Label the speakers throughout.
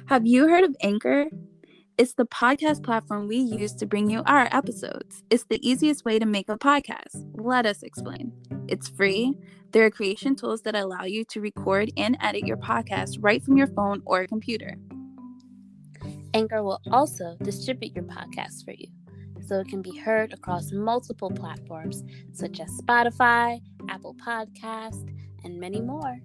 Speaker 1: Have you heard of Anchor? It's the podcast platform we use to bring you our episodes. It's the easiest way to make a podcast. Let us explain. It's free. There are creation tools that allow you to record and edit your podcast right from your phone or computer.
Speaker 2: Anchor will also distribute your podcast for you, so it can be heard across multiple platforms such as Spotify, Apple Podcast, and many more.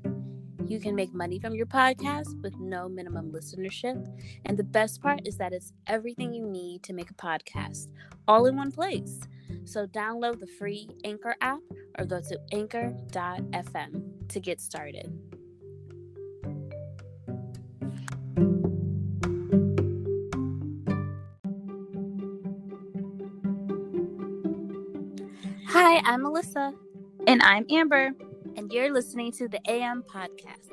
Speaker 2: You can make money from your podcast with no minimum listenership. And the best part is that it's everything you need to make a podcast, all in one place. So download the free Anchor app or go to anchor.fm to get started. Hi, I'm Melissa.
Speaker 1: And I'm Amber.
Speaker 2: And you're listening to the AM Podcast.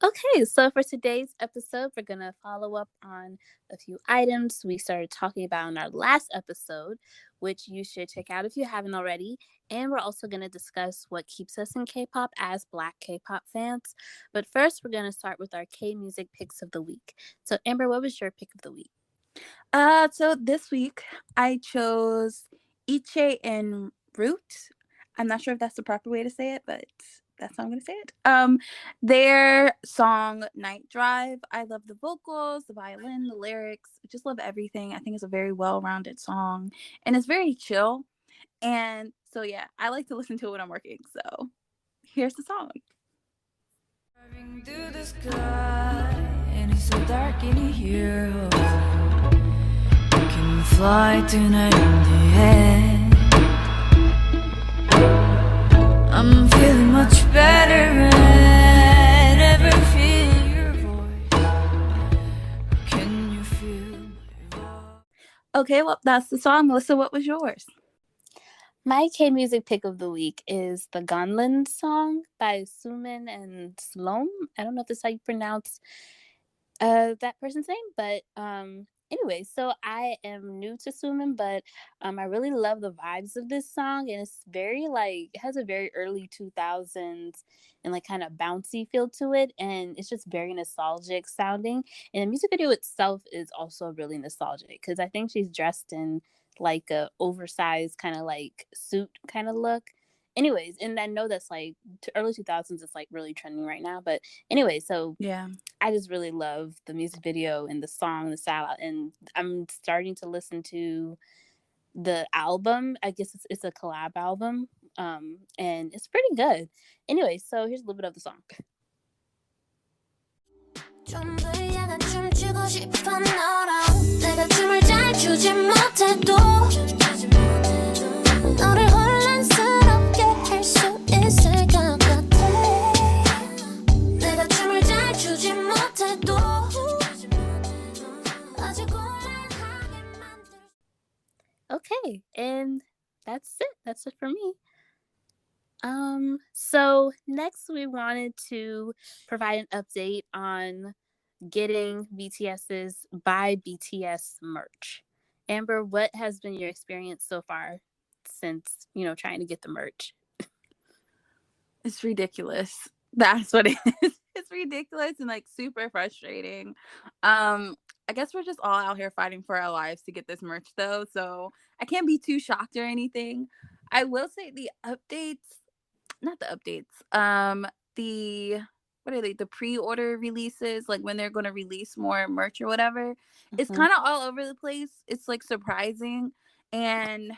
Speaker 2: Okay, so for today's episode, we're going to follow up on a few items we started talking about in our last episode, which you should check out if you haven't already. And we're also going to discuss what keeps us in K-pop as Black K-pop fans. But first, we're going to start with our K-music picks of the week. So, Amber, what was your pick of the week?
Speaker 1: So this week I chose Iche and Root. I'm not sure if that's the proper way to say it, but that's how I'm going to say it. Their song Night Drive. I love the vocals, the violin, the lyrics. I just love everything. I think it's a very well-rounded song and it's very chill. And so, yeah, I like to listen to it when I'm working. So here's the song.
Speaker 3: Driving through the sky and it's so dark in here. Can fly tonight in the air. I'm feeling much better and ever feel your voice. Can you feel my voice?
Speaker 1: Okay, well, that's the song. Melissa, what was yours?
Speaker 2: My K-music pick of the week is the Gonlin song by Sumin and Slom. I don't know if this is how you pronounce that person's name, but anyway, so I am new to Sumin, but I really love the vibes of this song, and it's very it has a very early 2000s and kind of bouncy feel to it, and it's just very nostalgic sounding. And the music video itself is also really nostalgic because I think she's dressed in a oversized kind of suit kind of look. Anyways, and I know that's early 2000s, it's really trending right now. But anyway, so
Speaker 1: yeah,
Speaker 2: I just really love the music video and the song, the style, and I'm starting to listen to the album. I guess it's a collab album, and it's pretty good. Anyway, so here's a little bit of the song. Okay, and that's it. That's it for me. So next we wanted to provide an update on getting BTS's By BTS merch. Amber, what has been your experience so far since, trying to get the merch?
Speaker 1: It's ridiculous. That's what it is. It's ridiculous and super frustrating. I guess we're just all out here fighting for our lives to get this merch though, so I can't be too shocked or anything. I will say the the pre-order releases, when they're going to release more merch or whatever, it's kind of all over the place. It's surprising, and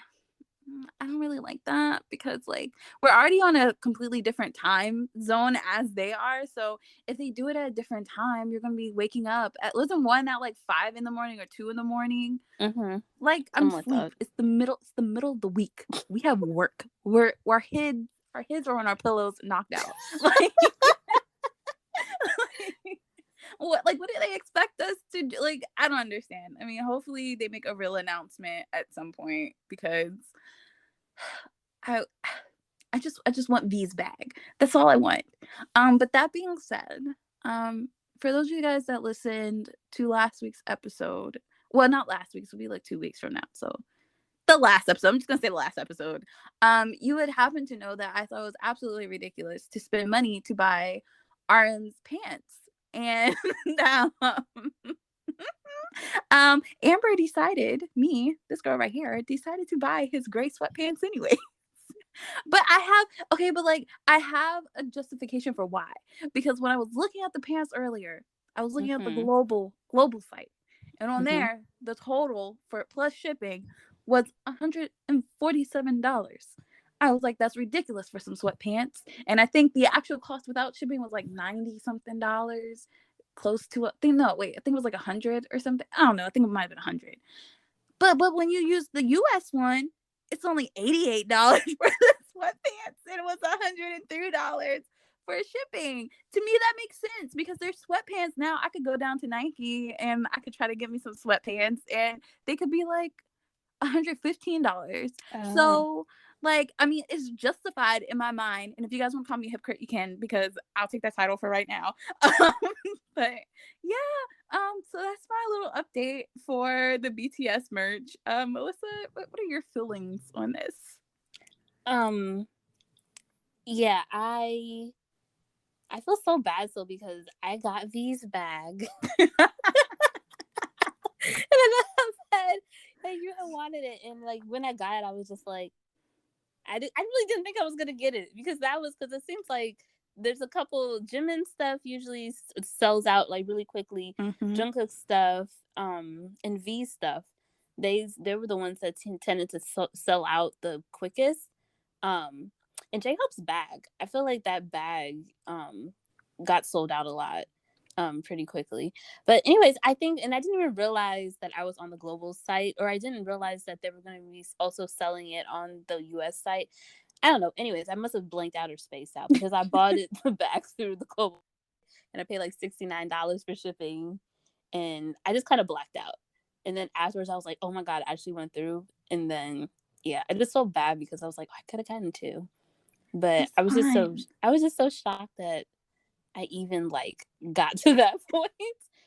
Speaker 1: I don't really like that because we're already on a completely different time zone as they are. So if they do it at a different time, you're gonna be waking up at 5 in the morning or 2 in the morning. I'm asleep. It's the middle of the week. We have work. Our heads are on our pillows, knocked out. What do they expect us to do? I don't understand. I mean, hopefully they make a real announcement at some point because I just want V's bag. That's all I want. But that being said, for those of you guys that listened to last week's episode, well, not last week's, it'll be 2 weeks from now. So the last episode, I'm just gonna say the last episode, you would happen to know that I thought it was absolutely ridiculous to spend money to buy RM's pants. And Amber decided, this girl right here, decided to buy his gray sweatpants anyway. But I have a justification for why. Because when I was looking at the pants earlier, I was looking at the global site. And on there, the total for plus shipping was $147. I was like, that's ridiculous for some sweatpants. And I think the actual cost without shipping was like 90 something dollars. Close to I think it was like 100 or something. I don't know. I think it might have been 100. But when you use the US one, it's only $88 for the sweatpants, and it was $103 for shipping. To me, that makes sense because there's sweatpants now. I could go down to Nike and I could try to get me some sweatpants, and they could be like $115. So, it's justified in my mind. And if you guys want to call me a hypocrite, you can, because I'll take that title for right now. But yeah, so that's my little update for the BTS merch. Melissa, what are your feelings on this?
Speaker 2: Yeah, I feel so bad because I got V's bag. And I said that you had wanted it, and like when I got it, I was just like, I really didn't think I was gonna get it because it seems like there's a couple Jimin stuff usually sells out like really quickly. Jungkook stuff, and V stuff, they were the ones that tended to sell out the quickest. And J-Hope's bag, I feel like that bag got sold out a lot pretty quickly. But anyways, I think, and I didn't even realize that I was on the global site, or I didn't realize that they were going to be also selling it on the US site. I don't know. Anyways, I must have blanked outer space out because I bought the bag through the global, and I paid like $69 for shipping, and I just kind of blacked out. And then afterwards, I was like, oh my God, I actually went through. And then, yeah, I just felt bad because I was like, oh, I could have gotten two. But I was just so shocked that I even like got to that point.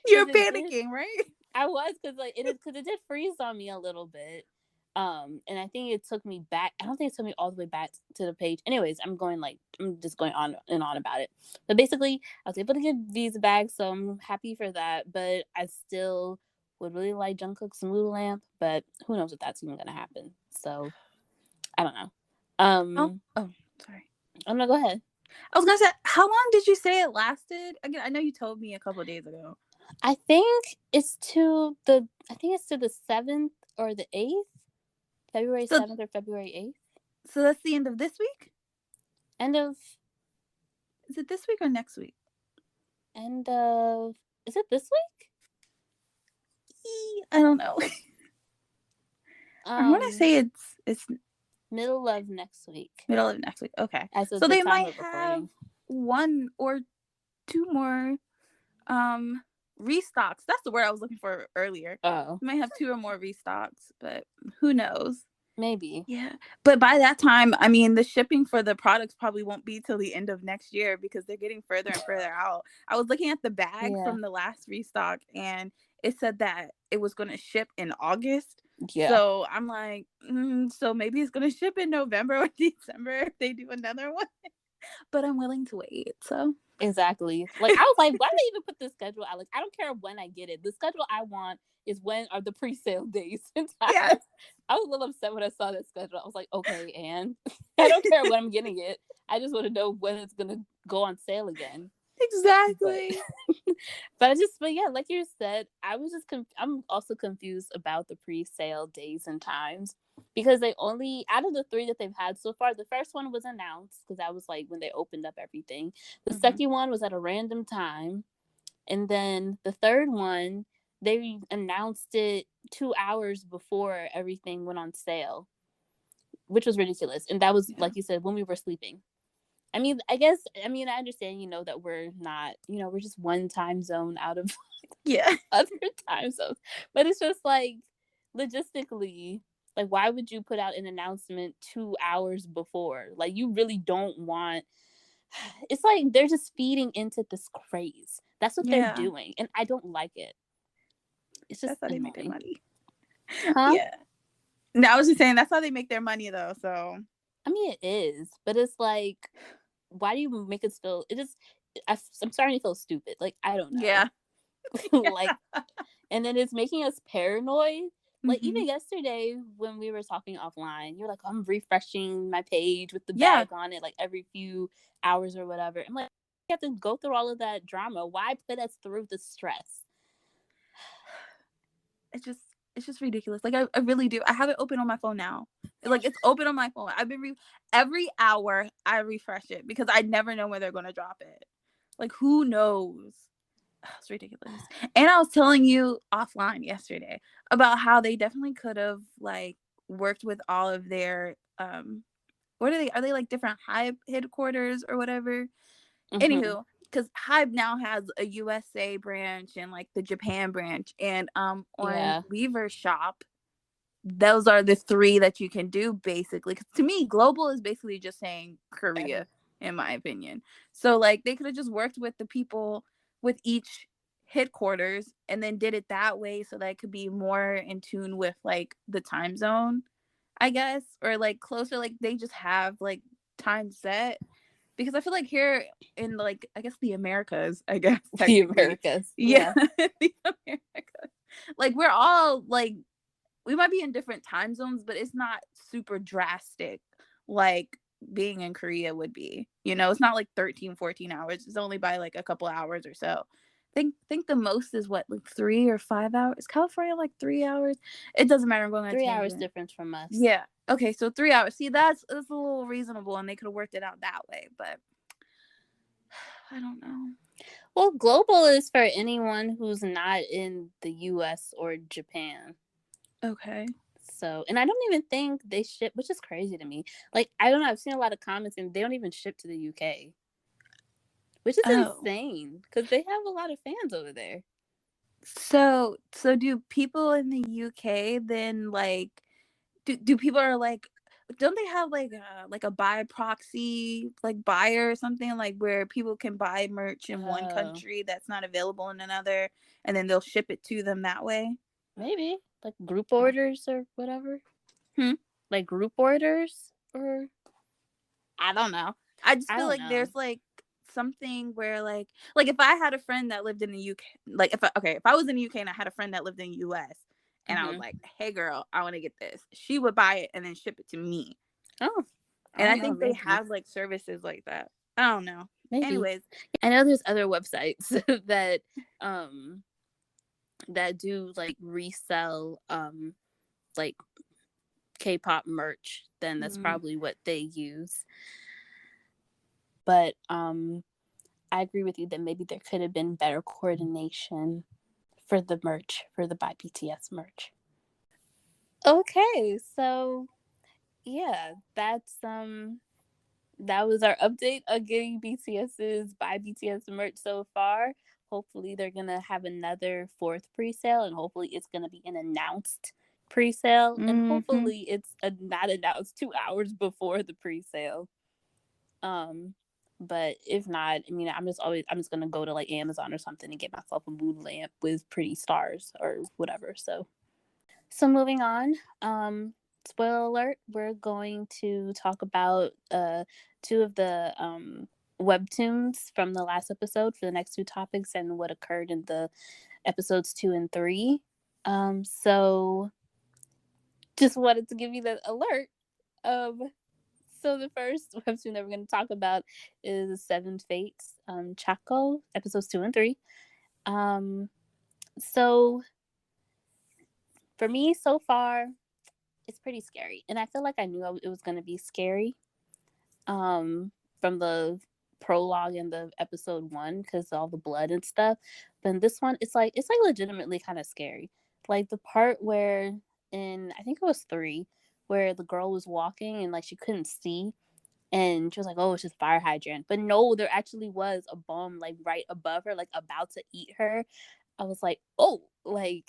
Speaker 1: You're panicking, right?
Speaker 2: I was, because it did freeze on me a little bit. And I think it took me back. I don't think it took me all the way back to the page. Anyways, I'm just going on and on about it. But basically, I was able to get V's back, so I'm happy for that. But I still would really like Jungkook's Mood Lamp, but who knows if that's even gonna happen. So I don't know.
Speaker 1: Sorry.
Speaker 2: I'm gonna go ahead.
Speaker 1: I was gonna say, how long did you say it lasted? Again, I know you told me a couple of days ago.
Speaker 2: I think it's to the 7th or the 8th. February 7th or February 8th.
Speaker 1: So that's the end of this week?
Speaker 2: Is
Speaker 1: it this week or next week?
Speaker 2: Is it this week?
Speaker 1: I don't know. I'm gonna say it's
Speaker 2: middle of next week.
Speaker 1: Okay. So they might have one or two more restocks. That's the word I was looking for earlier.
Speaker 2: Oh.
Speaker 1: They might have 2 or more restocks, but who knows?
Speaker 2: Maybe.
Speaker 1: Yeah. But by that time, I mean, the shipping for the products probably won't be till the end of next year because they're getting further and further out. I was looking at the bag from the last restock, and it said that it was going to ship in August. Yeah. So I'm like, so maybe it's going to ship in November or December if they do another one. But I'm willing to wait. So
Speaker 2: exactly. Like, I was like, why did they even put the schedule out? Like, I don't care when I get it. The schedule I want is when are the pre-sale days. Yes. I was a little upset when I saw that schedule. I was like, okay, and I don't care when I'm getting it. I just want to know when it's going to go on sale again.
Speaker 1: Exactly.
Speaker 2: But yeah, like you said, I'm also confused about the pre-sale days and times, because they only, out of the 3 that they've had so far, the first one was announced because that was like when they opened up everything. The second one was at a random time, and then the third one, they announced it 2 hours before everything went on sale, which was ridiculous. And that was, like you said, when we were sleeping. I mean, I understand, that we're not, we're just one time zone out of other time zones. But it's just like, logistically, like, why would you put out an announcement 2 hours before? Like, you really don't want, it's like they're just feeding into this craze. That's what they're doing. And I don't like it. It's just
Speaker 1: that's how they make their money.
Speaker 2: Huh?
Speaker 1: Yeah. No, I was just saying that's how they make their money though. So
Speaker 2: I mean, it is, but it's like, why do you make us feel? It is. I'm starting to feel stupid. Like, I don't know.
Speaker 1: yeah.
Speaker 2: Like, and then it's making us paranoid. Like,
Speaker 1: Mm-hmm.
Speaker 2: even yesterday when we were talking offline, you're like, I'm refreshing my page with the
Speaker 1: Yeah.
Speaker 2: bag on it, like every few hours or whatever. I'm like, you have to go through all of that drama. Why put us through the stress?
Speaker 1: It's just ridiculous. Like I really do. I have it open on my phone now. Like it's open on my phone. I've been every hour I refresh it because I never know when they're gonna drop it. Like who knows? It's ridiculous. And I was telling you offline yesterday about how they definitely could have like worked with all of their what are they like different Hive headquarters or whatever?
Speaker 2: Mm-hmm.
Speaker 1: Anywho, because Hive now has a USA branch and like the Japan branch, and on
Speaker 2: Yeah.
Speaker 1: Weaver Shop, those are the three that you can do basically. 'Cause to me, global is basically just saying Korea, in my opinion. So like they could have just worked with the people with each headquarters and then did it that way so that it could be more in tune with like the time zone, I guess, or like closer. Like they just have like time set because I feel like here in like I guess the Americas, I guess
Speaker 2: The
Speaker 1: technically,
Speaker 2: Americas.
Speaker 1: yeah, the Americas, like we're all like we might be in different time zones, but it's not super drastic like being in Korea would be. You know, it's not like 13, 14 hours. It's only by like a couple hours or so. Think the most is what like 3 or 5 hours. Is California like 3 hours? It doesn't matter. I'm going on a
Speaker 2: 3 hours
Speaker 1: tangent.
Speaker 2: difference from us.
Speaker 1: Yeah. Okay, so 3 hours. See, that's a little reasonable, and they could have worked it out that way, but I don't know.
Speaker 2: Well, global is for anyone who's not in the US or Japan.
Speaker 1: Okay.
Speaker 2: So, and I don't even think they ship, which is crazy to me. Like, I don't know. I've seen a lot of comments and they don't even ship to the UK, which is
Speaker 1: Oh.
Speaker 2: insane because they have a lot of fans over there.
Speaker 1: So do people in the UK then like do people are like don't they have like a buy proxy like buyer or something like where people can buy merch in one
Speaker 2: Oh,
Speaker 1: country that's not available in another and then they'll ship it to them that way?
Speaker 2: maybe like group orders or whatever.
Speaker 1: Hmm?
Speaker 2: Like group orders or
Speaker 1: I don't know. I just
Speaker 2: I
Speaker 1: feel
Speaker 2: don't
Speaker 1: like
Speaker 2: know.
Speaker 1: there's like something where like if I had a friend that lived in the UK, like if I was in the UK and I had a friend that lived in the US and I was
Speaker 2: Mm-hmm.
Speaker 1: like, "Hey girl, I want to get this." She would buy it and then ship it to me.
Speaker 2: Oh, I
Speaker 1: And I
Speaker 2: don't know.
Speaker 1: think they
Speaker 2: Maybe.
Speaker 1: have like services like that. I don't know.
Speaker 2: Maybe.
Speaker 1: Anyways,
Speaker 2: I know there's other websites that um that do like resell like K-pop merch, then that's
Speaker 1: mm,
Speaker 2: probably what they use. But I agree with you that maybe there could have been better coordination for the merch, for the By BTS merch. Okay, so yeah, that was our update on getting BTS's By BTS merch so far. Hopefully they're gonna have another fourth pre-sale and hopefully it's gonna be an announced pre-sale and
Speaker 1: mm-hmm.
Speaker 2: hopefully it's not announced 2 hours before the pre-sale. But if not, I mean, I'm just gonna go to like Amazon or something and get myself a mood lamp with pretty stars or whatever. So moving on. Spoiler alert: we're going to talk about two of the webtoons from the last episode for the next two topics and what occurred in the episodes 2 and 3. So just wanted to give you the alert of. So the first webtoon that we're going to talk about is 7Fates, Chaco, episodes 2 and 3. So for me, so far, it's pretty scary, and I feel like I knew it was going to be scary, from the prologue in the episode 1 because all the blood and stuff. But in this one, it's like legitimately kind of scary. Like the part where in I think it was 3, where the girl was walking and like she couldn't see and she was like, "Oh, it's just fire hydrant." But no, there actually was a bomb like right above her, like about to eat her. I was like, "Oh, like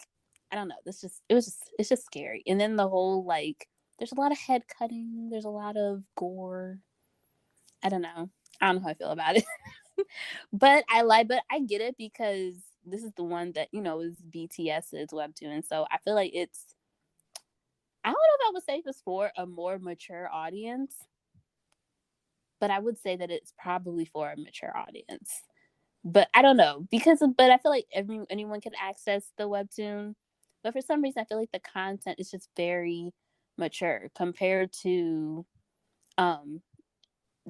Speaker 2: I don't know. It's just scary." And then the whole like, there's a lot of head cutting. There's a lot of gore. I don't know. I don't know how I feel about it, but I get it because this is the one that is BTS's webtoon, so I feel like I don't know if I would say it's for a more mature audience, but I would say that it's probably for a mature audience. But I don't know but I feel like anyone can access the webtoon. But for some reason, I feel like the content is just very mature compared to um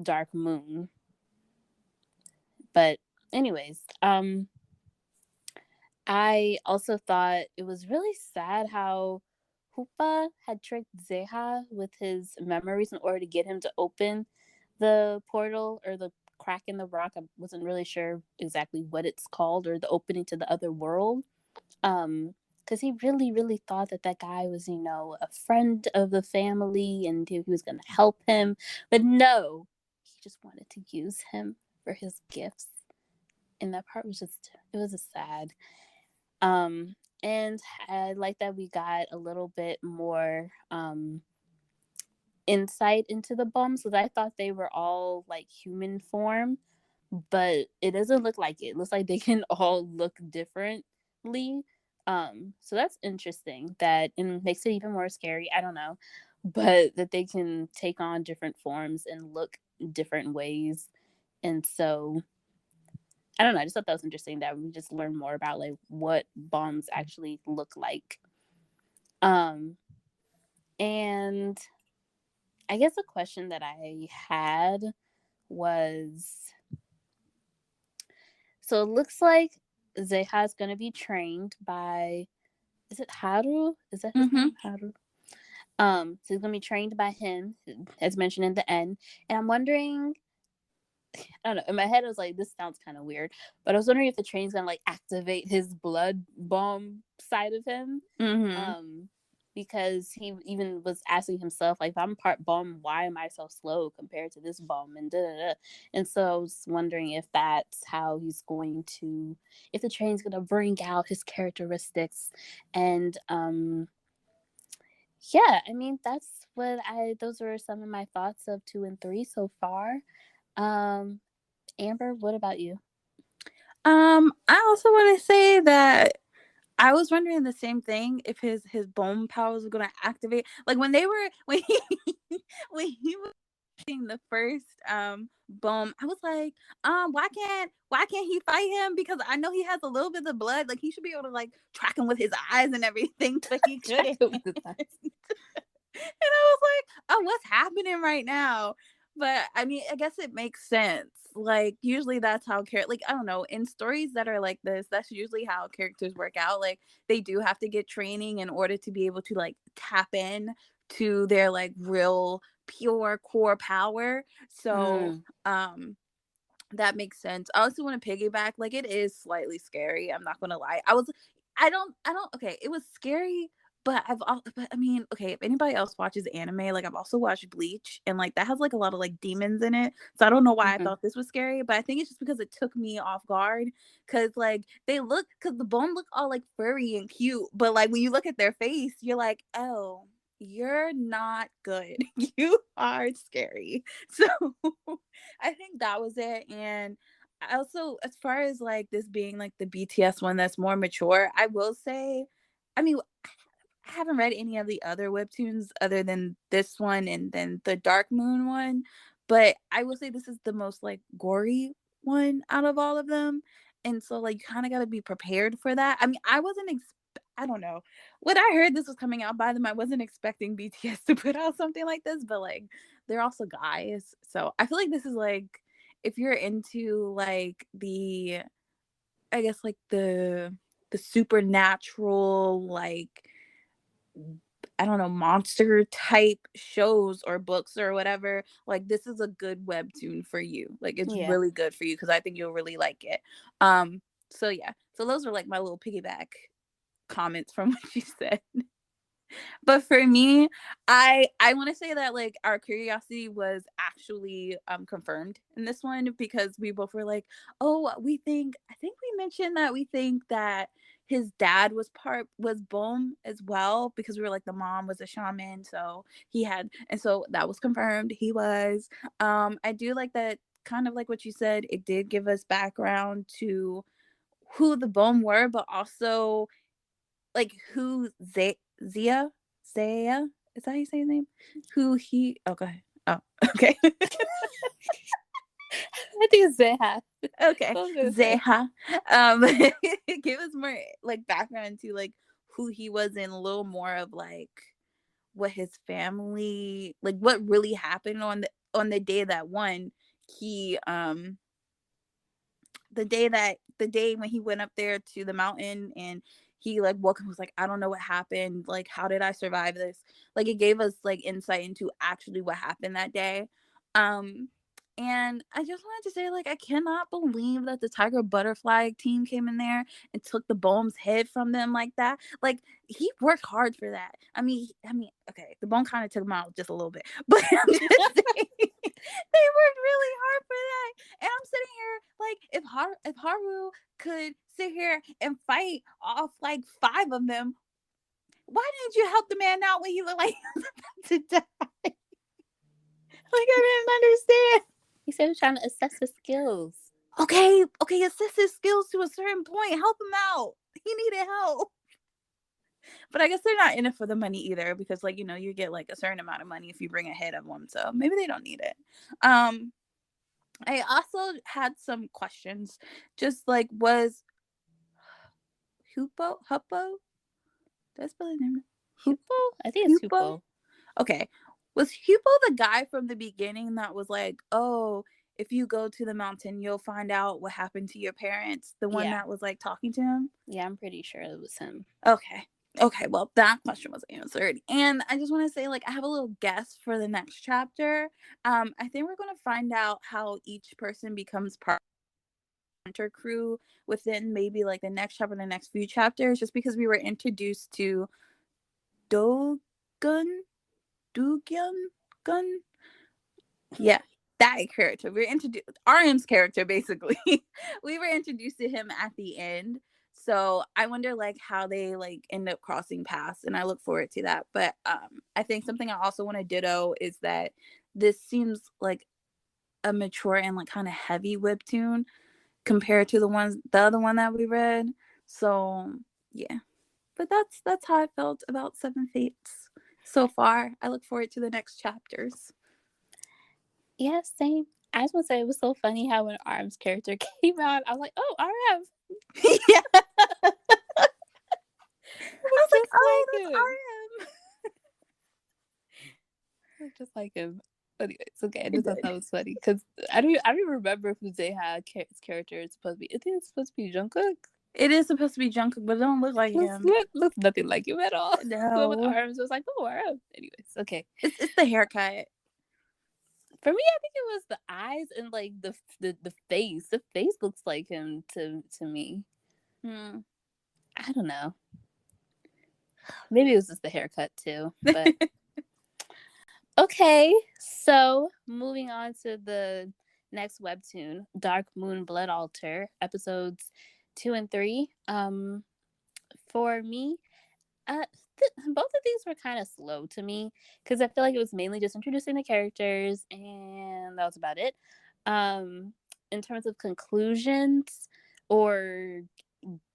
Speaker 2: Dark Moon. But anyways, I also thought it was really sad how Hoopa had tricked Zeha with his memories in order to get him to open the portal or the crack in the rock. I wasn't really sure exactly what it's called, or the opening to the other world. Because he really, really thought that that guy was, a friend of the family and he was going to help him. But no, he just wanted to use him for his gifts. And that part was it was just sad. And I like that we got a little bit more insight into the bums, because I thought they were all like human form, but it doesn't look like it. It looks like they can all look differently. So that's interesting. That and makes it even more scary. I don't know, but that they can take on different forms and look different ways. And so I don't know. I just thought that was interesting that we just learned more about like what bombs actually look like. Um, and I guess a question that I had was, so it looks like Zeha is going to be trained by, is it Haru? Is that his
Speaker 1: Mm-hmm.
Speaker 2: name? Haru. So he's going to be trained by him, as mentioned in the end. And I'm wondering, I don't know. In my head, I was like, this sounds kind of weird, but I was wondering if the train's gonna like activate his blood bomb side of him,
Speaker 1: Mm-hmm.
Speaker 2: um, because he even was asking himself, like, if I'm part bomb, why am I so slow compared to this bomb? And da da da. And so I was wondering if that's how he's going to, if the train's gonna bring out his characteristics, and yeah, I mean those were some of my thoughts of 2 and 3 so far. Um, Amber, what about you?
Speaker 1: I also want to say that I was wondering the same thing, if his bone powers were gonna activate. Like when he when he was using the first bone, I was like, why can't he fight him? Because I know he has a little bit of blood. Like he should be able to like track him with his eyes and everything, but he couldn't. And I was like, oh, what's happening right now? But I mean, I guess it makes sense. Like, usually that's how like, I don't know, in stories that are like this, that's usually how characters work out. Like, they do have to get training in order to be able to like tap in to their like real pure core power. So,
Speaker 2: Mm,
Speaker 1: that makes sense. I also want to piggyback. Like, it is slightly scary. I'm not gonna lie. I don't. Okay, it was scary, but but I mean, okay. If anybody else watches anime, like I've also watched Bleach, and like that has like a lot of like demons in it. So I don't know why I
Speaker 2: mhm.
Speaker 1: thought this was scary, but I think it's just because it took me off guard. Cause like cause the bone look all like furry and cute, but like when you look at their face, you're like, oh, you're not good. You are scary. So I think that was it. And I also, as far as like this being like the BTS one that's more mature, I will say, I mean, I haven't read any of the other webtoons other than this one and then the Dark Moon one, but I will say this is the most like gory one out of all of them. And so like you kind of got to be prepared for that. I mean, I don't know. When I heard this was coming out by them, I wasn't expecting BTS to put out something like this, but like they're also guys. So I feel like this is like if you're into like the I guess like the supernatural like I don't know, monster type shows or books or whatever, like this is a good webtoon for you. Like it's
Speaker 2: Yeah.
Speaker 1: really good for you because I think you'll really like it. Um so yeah. So those are like my little piggyback comments from what you said. But for me, I want to say that like our curiosity was actually confirmed in this one because we both were like, "Oh, I think we mentioned that we think that his dad was Boom as well because we were like the mom was a shaman, so he had and so that was confirmed. He was I do like that kind of like what you said, it did give us background to who the Boom were, but also like who Zia Zaya Is that how you say his name? Who he? Oh, go ahead. Oh, okay.
Speaker 2: I think it's Zeha.
Speaker 1: Okay,
Speaker 2: I was gonna say.
Speaker 1: Zeha. Give us more like background to like who he was and a little more of like what his family, like what really happened on the day that one he the day when he went up there to the mountain and he like woke up was like, I don't know what happened, like how did I survive this, like it gave us like insight into actually what happened that day. um and I just wanted to say, like, I cannot believe that the Tiger Butterfly team came in there and took the Bohm's head from them like that. Like, he worked hard for that. I mean, okay, the Bone kind of took him out just a little bit, but I'm just saying, they worked really hard for that. And I'm sitting here like, if Haru could sit here and fight off like 5 of them, why didn't you help the man out when he looked like he was about to die? Like, I didn't understand.
Speaker 2: He said he was trying to assess his skills.
Speaker 1: Okay, assess his skills to a certain point. Help him out. He needed help. But I guess they're not in it for the money either, because like, you get like a certain amount of money if you bring a head of one. So maybe they don't need it. I also had some questions. Just like, was Huppo? That's spell his name?
Speaker 2: Hupo? I think it's Hupo.
Speaker 1: Okay. Was Hupo the guy from the beginning that was like, oh, if you go to the mountain, you'll find out what happened to your parents? The one that was like talking to him?
Speaker 2: Yeah, I'm pretty sure it was him.
Speaker 1: Okay, well, that question was answered. And I just want to say, like, I have a little guess for the next chapter. I think we're going to find out how each person becomes part of the hunter crew within maybe like the next chapter, the next few chapters, just because we were introduced to Dogun, Gun. Yeah, that character. We were introduced, RM's character, basically. We were introduced to him at the end. So I wonder like how they like end up crossing paths, and I look forward to that. But I think something I also want to ditto is that this seems like a mature and like kind of heavy webtoon compared to the other one that we read. So yeah. But that's how I felt about 7 Fates so far. I look forward to the next chapters.
Speaker 2: Yeah, same. I just want to say it was so funny how when Arm's character came out, I was like, oh, RM.
Speaker 1: Yeah. I was like,
Speaker 2: Just
Speaker 1: oh,
Speaker 2: like
Speaker 1: that's
Speaker 2: him.
Speaker 1: RM.
Speaker 2: Look just like him. Anyways, okay, I just thought that was funny because I don't even remember who Zeha's character is supposed to be. I think it's supposed to be Jungkook.
Speaker 1: It is supposed to be Jungkook, but it don't look like him.
Speaker 2: Looks nothing like him at all.
Speaker 1: No.
Speaker 2: With arms, it was like, oh, RM. Anyways, okay.
Speaker 1: It's the haircut.
Speaker 2: For me, I think it was the eyes and like the face. The face looks like him to me. I don't know. Maybe it was just the haircut too. But okay, so moving on to the next webtoon, Dark Moon Blood Altar, episodes 2 and 3. For me, both of these were kind of slow to me because I feel like it was mainly just introducing the characters and that was about it. In terms of conclusions or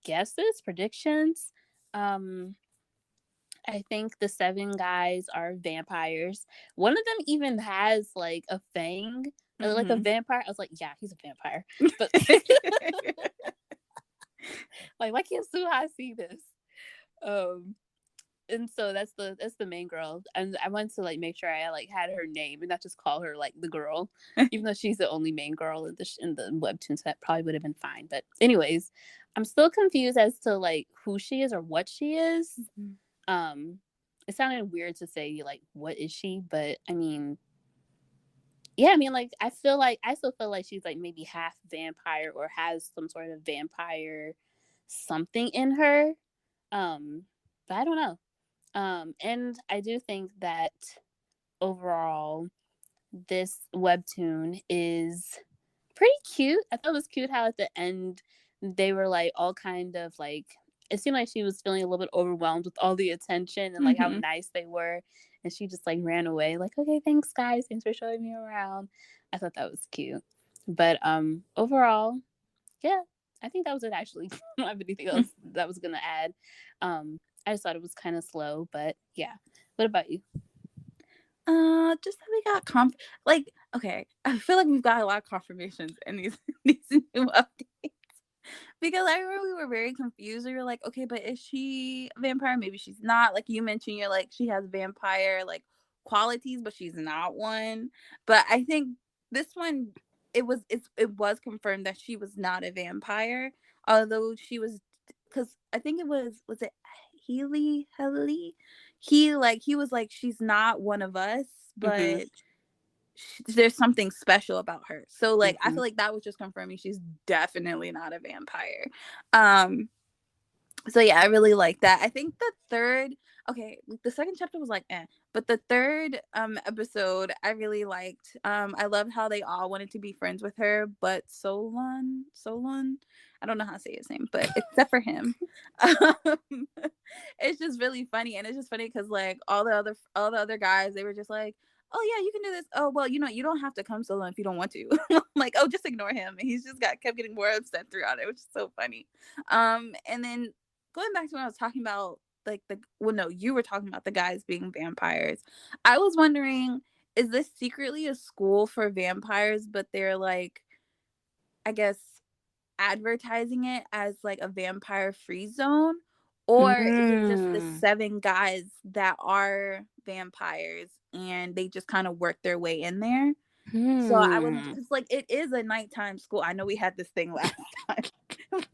Speaker 2: guesses, predictions, I think the 7 guys are vampires. One of them even has like a fang, like a vampire. I was like, yeah, he's a vampire. But like, why can't Suha see this? And so that's the main girl, and I wanted to like make sure I like had her name and not just call her like the girl, even though she's the only main girl in the webtoon, so that probably would have been fine. But anyways, I'm still confused as to like who she is or what she is. It sounded weird to say like what is she, but I mean, yeah, I mean, like I still feel like she's like maybe half vampire or has some sort of vampire something in her. But I don't know. And I do think that overall, this webtoon is pretty cute. I thought it was cute how at the end they were like all kind of like, it seemed like she was feeling a little bit overwhelmed with all the attention and like how nice they were. And she just like ran away like, okay, thanks guys. Thanks for showing me around. I thought that was cute. But overall, yeah, I think that was it actually. I don't have anything else that was going to add. I just thought it was kind of slow, but yeah. What about you?
Speaker 1: Just that we got like, okay, I feel like we've got a lot of confirmations in these these new updates. Because I remember we were very confused. We were like, okay, but is she a vampire? Maybe she's not. Like you mentioned, you're like, she has vampire like qualities, but she's not one. But I think this one, it was confirmed that she was not a vampire, although she was, because I think was it Healy, he was like, she's not one of us,
Speaker 2: Mm-hmm.
Speaker 1: but there's something special about her. So like I
Speaker 2: Mm-hmm.
Speaker 1: feel like that was just confirming she's definitely not a vampire. Um so yeah, I really like that. I think the third, okay, the second chapter was like but the third episode I really liked. I loved how they all wanted to be friends with her, but Solon, I don't know how to say his name, but except for him. um, it's just really funny, and it's just funny because like all the other guys, they were just like, oh yeah, you can do this. Oh well, you don't have to come Solon if you don't want to. I'm like, oh, just ignore him. And he's just kept getting more upset throughout it, which is so funny. And then going back to when I was talking about like no, you were talking about the guys being vampires. I was wondering, is this secretly a school for vampires, but they're like, I guess, advertising it as like a vampire free zone? Or is it just the
Speaker 2: Mm.
Speaker 1: 7 guys that are vampires and they just kind of work their way in there? So I wasn't,
Speaker 2: Hmm.
Speaker 1: because like it is a nighttime school. I know we had this thing last time,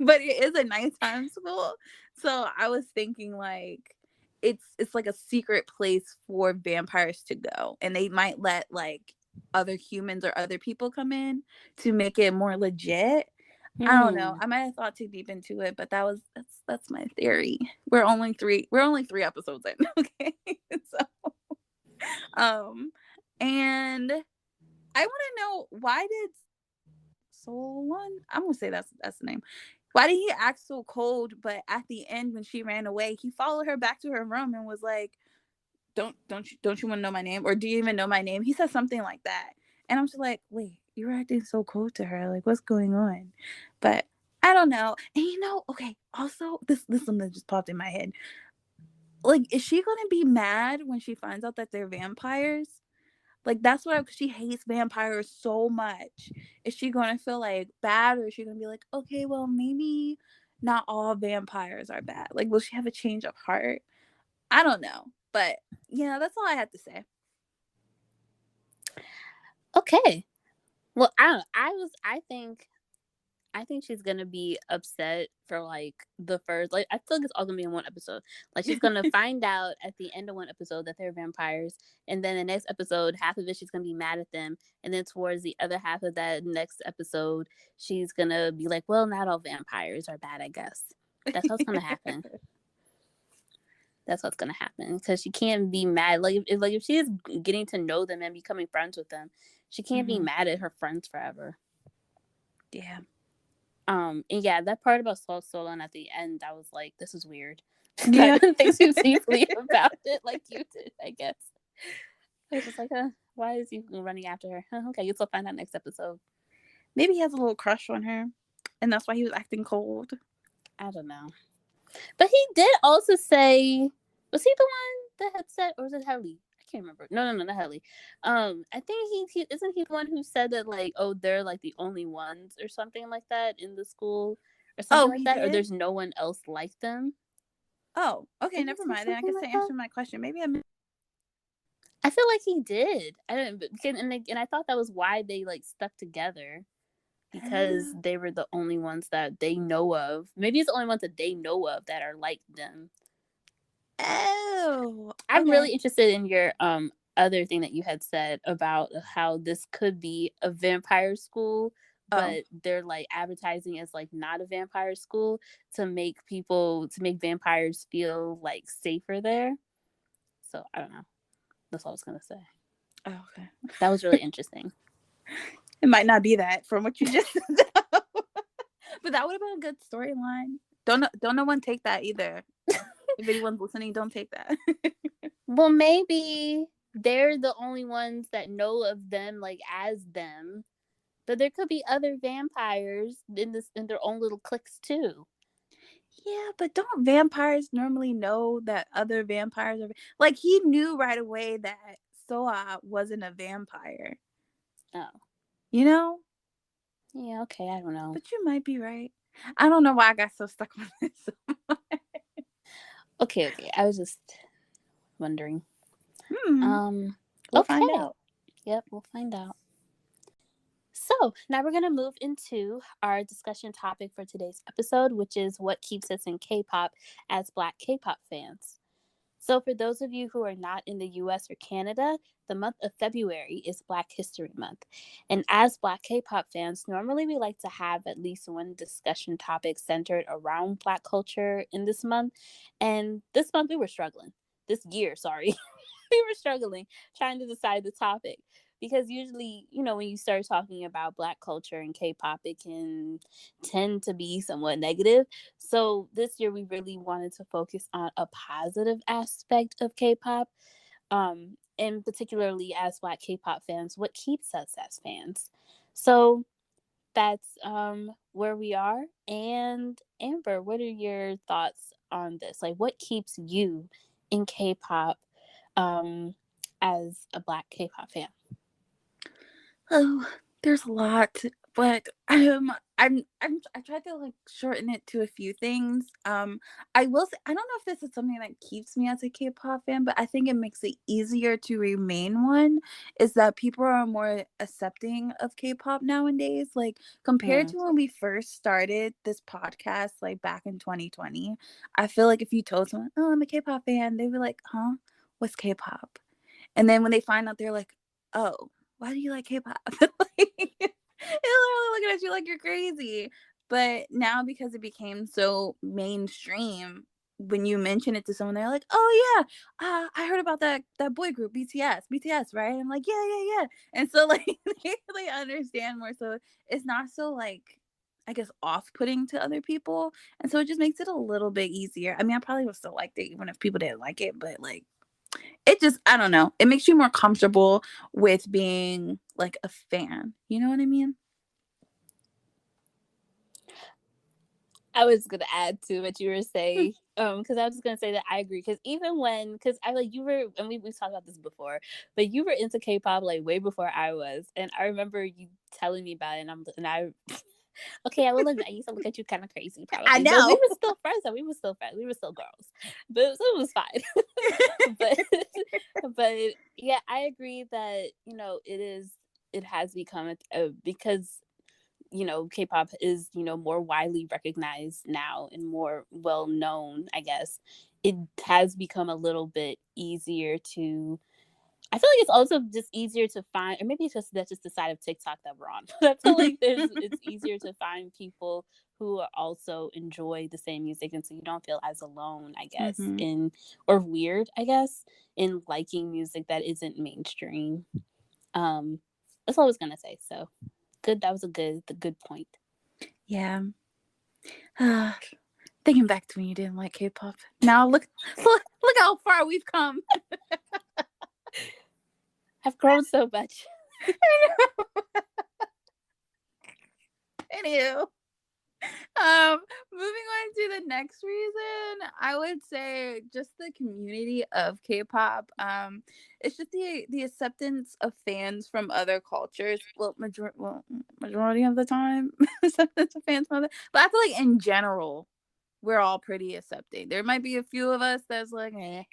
Speaker 1: but it is a nighttime school. So I was thinking like it's like a secret place for vampires to go, and they might let like other humans or other people come in to make it more legit. I don't know.
Speaker 2: Hmm.
Speaker 1: I might have thought too deep into it, but that's my theory. We're only 3 episodes in. Okay. So um and I want to know, why did Solon? I'm gonna say that's the name. Why did he act so cold? But at the end, when she ran away, he followed her back to her room and was like, "Don't you want to know my name, or do you even know my name?" He said something like that, and I'm just like, "Wait, you were acting so cold to her. Like, what's going on?" But I don't know. And okay. Also, this something just popped in my head. Like, is she gonna be mad when she finds out that they're vampires? Like that's she hates vampires so much. Is she gonna feel like bad, or is she gonna be like, okay, well maybe not all vampires are bad? Like, will she have a change of heart? I don't know, but yeah, that's all I had to say.
Speaker 2: Okay. Well, I don't know. I think she's gonna be upset for like the first, like, I feel like it's all gonna be in one episode. Like she's gonna find out at the end of one episode that they're vampires, and then the next episode, half of it she's gonna be mad at them, and then towards the other half of that next episode, she's gonna be like, well, not all vampires are bad, I guess. That's what's gonna happen. That's what's gonna happen because she can't be mad. Like if she is getting to know them and becoming friends with them, she can't be
Speaker 1: Mhm.
Speaker 2: mad at her friends forever.
Speaker 1: Yeah.
Speaker 2: And yeah, that part about Solon at the end, I was like, this is weird. I
Speaker 1: Yeah.
Speaker 2: didn't think too deeply about it like you did, I guess. I was just like, why is he running after her? Okay, guess we'll find out next episode.
Speaker 1: Maybe he has a little crush on her, and that's why he was acting cold.
Speaker 2: I don't know. But he did also say, was he the one that had said, or was it Helly? I can't remember. No, not Helly. I think he isn't he the one who said that, like, oh, they're like the only ones or something like that in the school or something
Speaker 1: Oh,
Speaker 2: like
Speaker 1: he
Speaker 2: that, or
Speaker 1: did.
Speaker 2: there's no one else like them.
Speaker 1: Oh, okay.
Speaker 2: Did he
Speaker 1: Never
Speaker 2: say
Speaker 1: mind. Then I
Speaker 2: something
Speaker 1: guess
Speaker 2: like
Speaker 1: I
Speaker 2: that?
Speaker 1: answered my question. Maybe
Speaker 2: I fil like he did. I didn't, and I thought that was why they like stuck together, because
Speaker 1: Oh,
Speaker 2: they were the only ones that they know of. Maybe it's the only ones that they know of that are like them.
Speaker 1: oh,
Speaker 2: I'm
Speaker 1: okay.
Speaker 2: really interested in your other thing that you had said about how this could be a vampire school,
Speaker 1: Oh,
Speaker 2: but they're like advertising as like not a vampire school to make vampires feel like safer there. So I don't know. That's all I was gonna say.
Speaker 1: oh, okay.
Speaker 2: That was really interesting.
Speaker 1: It might not be that from what you just said, but that would have been a good storyline. Don't no one take that either. If anyone's listening, don't take that.
Speaker 2: Well, maybe they're the only ones that know of them like as them, but there could be other vampires in their own little cliques too.
Speaker 1: Yeah, but don't vampires normally know that other vampires are like, he knew right away that Soa wasn't a vampire.
Speaker 2: Oh.
Speaker 1: You know?
Speaker 2: Yeah, okay, I don't know.
Speaker 1: But you might be right. I don't know why I got so stuck on this.
Speaker 2: Okay, I was just wondering.
Speaker 1: Hmm. We'll find
Speaker 2: Okay.
Speaker 1: out.
Speaker 2: Yep, we'll find out. So now we're going to move into our discussion topic for today's episode, which is what keeps us in K-pop as Black K-pop fans. So for those of you who are not in the US or Canada, the month of February is Black History Month. And as Black K-pop fans, normally we like to have at least one discussion topic centered around Black culture in this month. And this month we were struggling. This year, sorry. We were struggling trying to decide the topic because usually, when you start talking about Black culture and K-pop, it can tend to be somewhat negative. So this year we really wanted to focus on a positive aspect of K-pop, and particularly as Black K-pop fans, what keeps us as fans. So that's where we are. And Amber, what are your thoughts on this? Like, what keeps you in K-pop um, as a Black K-pop fan?
Speaker 1: Oh, there's a lot, but I tried to like shorten it to a few things. I will say I don't know if this is something that keeps me as a K-pop fan, but I think it makes it easier to remain one. Is that people are more accepting of K-pop nowadays, like compared
Speaker 2: Mm.
Speaker 1: to when we first started this podcast, like back in 2020. I feel like if you told someone, "Oh, I'm a K-pop fan," they'd be like, "Huh? What's K-pop?" And then when they find out, they're like, "Oh, why do you like K-pop?" Like, they're literally looking at you like you're crazy. But now because it became so mainstream, when you mention it to someone, they're like, "Oh yeah, I heard about that boy group BTS, right?" I'm like, "Yeah, yeah, yeah." And so like they understand more. So it's not so like I guess off-putting to other people, and so it just makes it a little bit easier. I mean, I probably would still like it even if people didn't like it, but like it just I don't know. It makes you more comfortable with being like a fan. You know what I mean?
Speaker 2: I was gonna add to what you were saying, because I was just gonna say that I agree. Because I like you were, and we've talked about this before, but you were into K-pop like way before I was, and I remember you telling me about it, and I okay, I will admit I used to look at you kind of crazy
Speaker 1: I
Speaker 2: probably, but we
Speaker 1: know.
Speaker 2: were still friends. And we were still friends. We were still girls, but so it was fine. but but yeah, I agree that it has become because K-pop is more widely recognized now and more well known. I guess it has become a little bit easier to. I feel like it's also just easier to find, or maybe it's just that's just the side of TikTok that we're on. But I feel like it's easier to find people who also enjoy the same music, and so you don't feel as alone, I guess,
Speaker 1: Hmm.
Speaker 2: in or weird, I guess, in liking music that isn't mainstream. Um, that's all I was gonna say. So good. That was the good point.
Speaker 1: Yeah. Thinking back to when you didn't like K-pop. Now look how far we've come.
Speaker 2: I've grown so much.
Speaker 1: Anywho. Moving on to the next reason, I would say just the community of K-pop. It's just the acceptance of fans from other cultures. Majority of the time, acceptance of fans from other. But I feel like in general, we're all pretty accepting. There might be a few of us that's like, eh,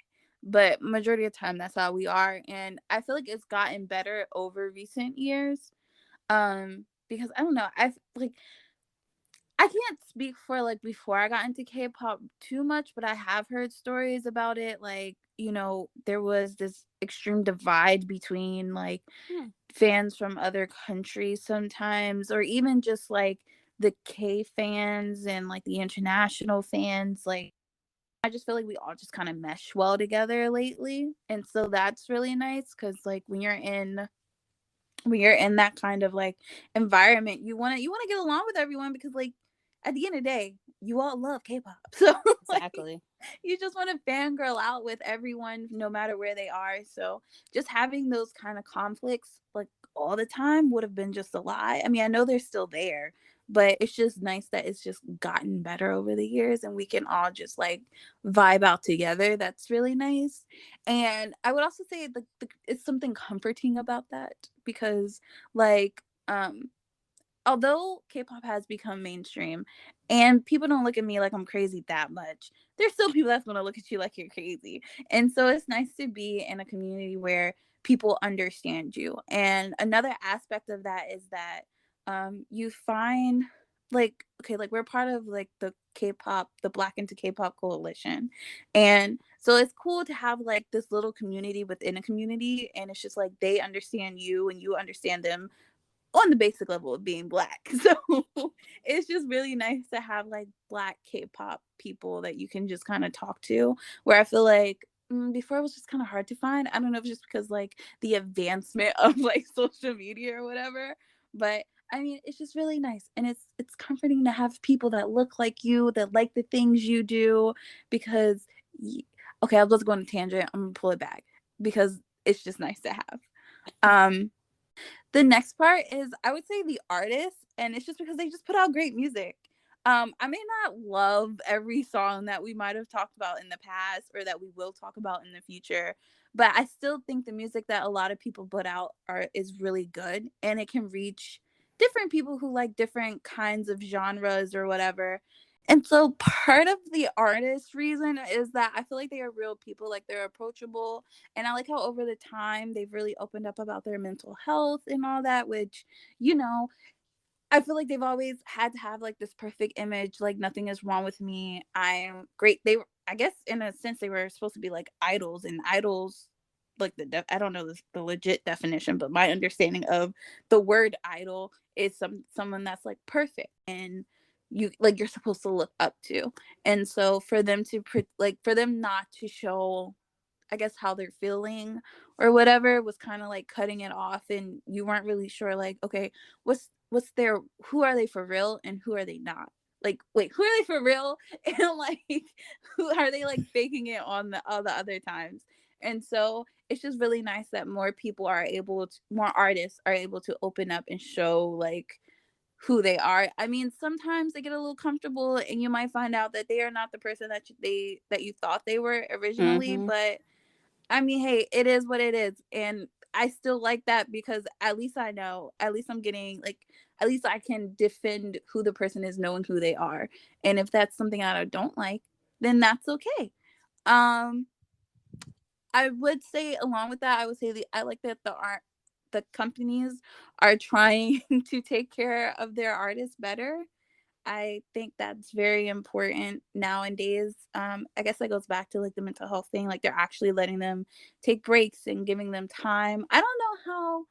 Speaker 1: but majority of the time, that's how we are. And I feel like it's gotten better over recent years. Because I don't know, I can't speak for like before I got into K-pop too much, but I have heard stories about it. Like, there was this extreme divide between like
Speaker 2: Hmm.
Speaker 1: fans from other countries sometimes, or even just like the K fans and like the international fans. Like, I just feel like we all just kind of mesh well together lately. And so that's really nice because like when you're in that kind of like environment, you want to get along with everyone because like at the end of the day, you all love K-pop. So like
Speaker 2: Exactly.
Speaker 1: you just want to fangirl out with everyone no matter where they are. So just having those kind of conflicts like all the time would have been just a lie. I mean, I know they're still there, but it's just nice that it's just gotten better over the years and we can all just like vibe out together. That's really nice. And I would also say it's something comforting about that because like although K-pop has become mainstream and people don't look at me like I'm crazy that much, there's still people that's going to look at you like you're crazy. And so it's nice to be in a community where people understand you. And another aspect of that is that you find like okay, like we're part of like the K-pop, the Black into K-pop coalition. And so it's cool to have like this little community within a community and it's just like they understand you and you understand them on the basic level of being Black. So it's just really nice to have like Black K-pop people that you can just kind of talk to. Where I feel like before it was just kind of hard to find. I don't know if it's just because like the advancement of like social media or whatever, but I mean it's just really nice and it's comforting to have people that look like you that like the things you do because okay, I was going to tangent. I'm gonna pull it back because it's just nice to have. Um, the next part is I would say the artist, and it's just because they just put out great music. I may not love every song that we might have talked about in the past or that we will talk about in the future, but I still think the music that a lot of people put out is really good and it can reach different people who like different kinds of genres or whatever. And so part of the artist reason is that I feel like they are real people, like they're approachable. And I like how over the time they've really opened up about their mental health and all that, which, you know, I feel like they've always had to have like this perfect image, like nothing is wrong with me. I'm great. I guess, in a sense, they were supposed to be like idols, and idols, like I don't know the legit definition, but my understanding of the word idol is someone that's like perfect and you're supposed to look up to. And so for them to like for them not to show I guess how they're feeling or whatever was kind of like cutting it off and you weren't really sure like okay what's their who are they for real and who are they not like wait who are they for real and like who are they like faking it on the all the other times. And so it's just really nice that more people are able to more artists are able to open up and show like who they are. I mean, sometimes they get a little comfortable and you might find out that they are not the person that you thought they were originally,
Speaker 2: Mm-hmm.
Speaker 1: but I mean, hey, it is what it is. And I still like that because at least I know, at least I'm getting like, at least I can defend who the person is knowing who they are. And if that's something that I don't like, then that's okay. Um, I would say along with that, I would say I like that the companies are trying to take care of their artists better. I think that's very important nowadays. I guess that goes back to like the mental health thing. Like they're actually letting them take breaks and giving them time. I don't know how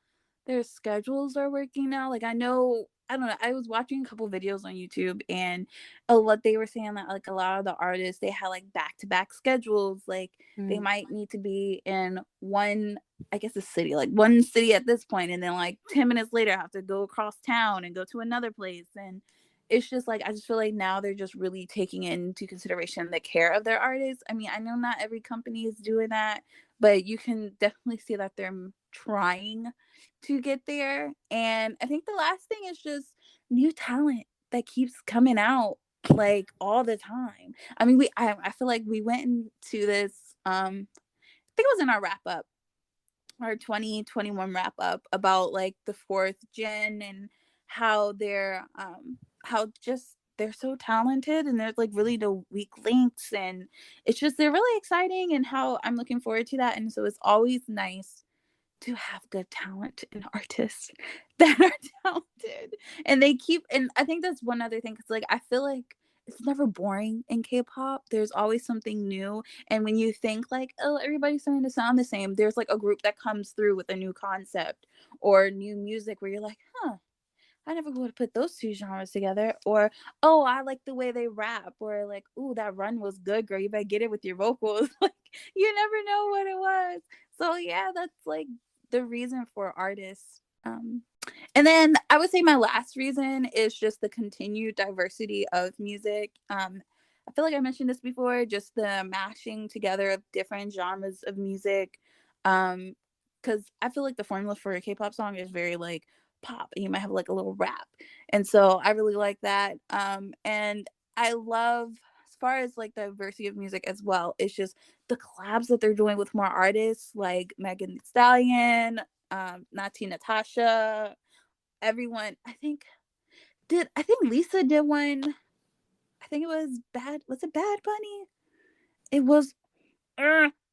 Speaker 1: their schedules are working now. Like I don't know. I was watching a couple videos on YouTube and a lot they were saying that like a lot of the artists they had like back to back schedules. Like they might need to be in one I guess a city, like one city at this point, and then like 10 minutes later have to go across town and go to another place. And it's just like I just feel like now they're just really taking into consideration the care of their artists. I mean, I know not every company is doing that, but you can definitely see that they're trying to get there. And I think the last thing is just new talent that keeps coming out like all the time. I mean, I feel like we went into this I think it was in our wrap up our 2021 wrap up about like the fourth gen and how how just they're so talented and there's like really no weak links and it's just they're really exciting and how I'm looking forward to that. And so it's always nice to have good talent and artists that are talented and they keep and I think that's one other thing because like I feel like it's never boring in K-pop. There's always something new. And when you think like, oh, everybody's starting to sound the same, there's like a group that comes through with a new concept or new music where you're like, huh, I never would have put those two genres together. Or, oh, I like the way they rap. Or like, ooh, that run was good, girl. You better get it with your vocals. Like, you never know what it was. So yeah, that's like the reason for artists Um, and then I would say my last reason is just the continued diversity of music. I feel like I mentioned this before, just the mashing together of different genres of music. Because I feel like the formula for a K-pop song is very like pop, and you might have like a little rap, and so I really like that. And I love, as far as like diversity of music as well, it's just the collabs that they're doing with more artists like Megan Thee Stallion, Nati Natasha, everyone. I think Lisa did one. I think it was Bad Bunny? It was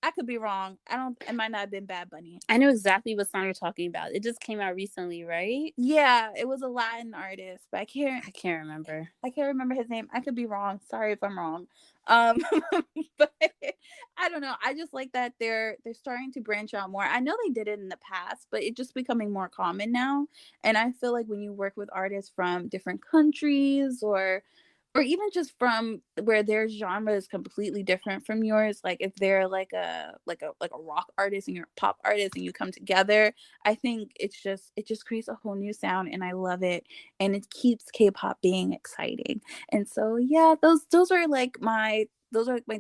Speaker 1: I could be wrong. I don't It might not have been Bad Bunny.
Speaker 2: I know exactly what song you're talking about. It just came out recently, right?
Speaker 1: Yeah, it was a Latin artist, but
Speaker 2: I can't remember.
Speaker 1: I can't remember his name. I could be wrong. Sorry if I'm wrong. Um but I don't know. I just like that they're starting to branch out more. I know they did it in the past, but it's just becoming more common now. And I feel like when you work with artists from different countries, or even just from where their genre is completely different from yours, like if they're like a rock artist and you're a pop artist and you come together, I think it just creates a whole new sound, and I love it, and it keeps K-pop being exciting. And so yeah, those are like my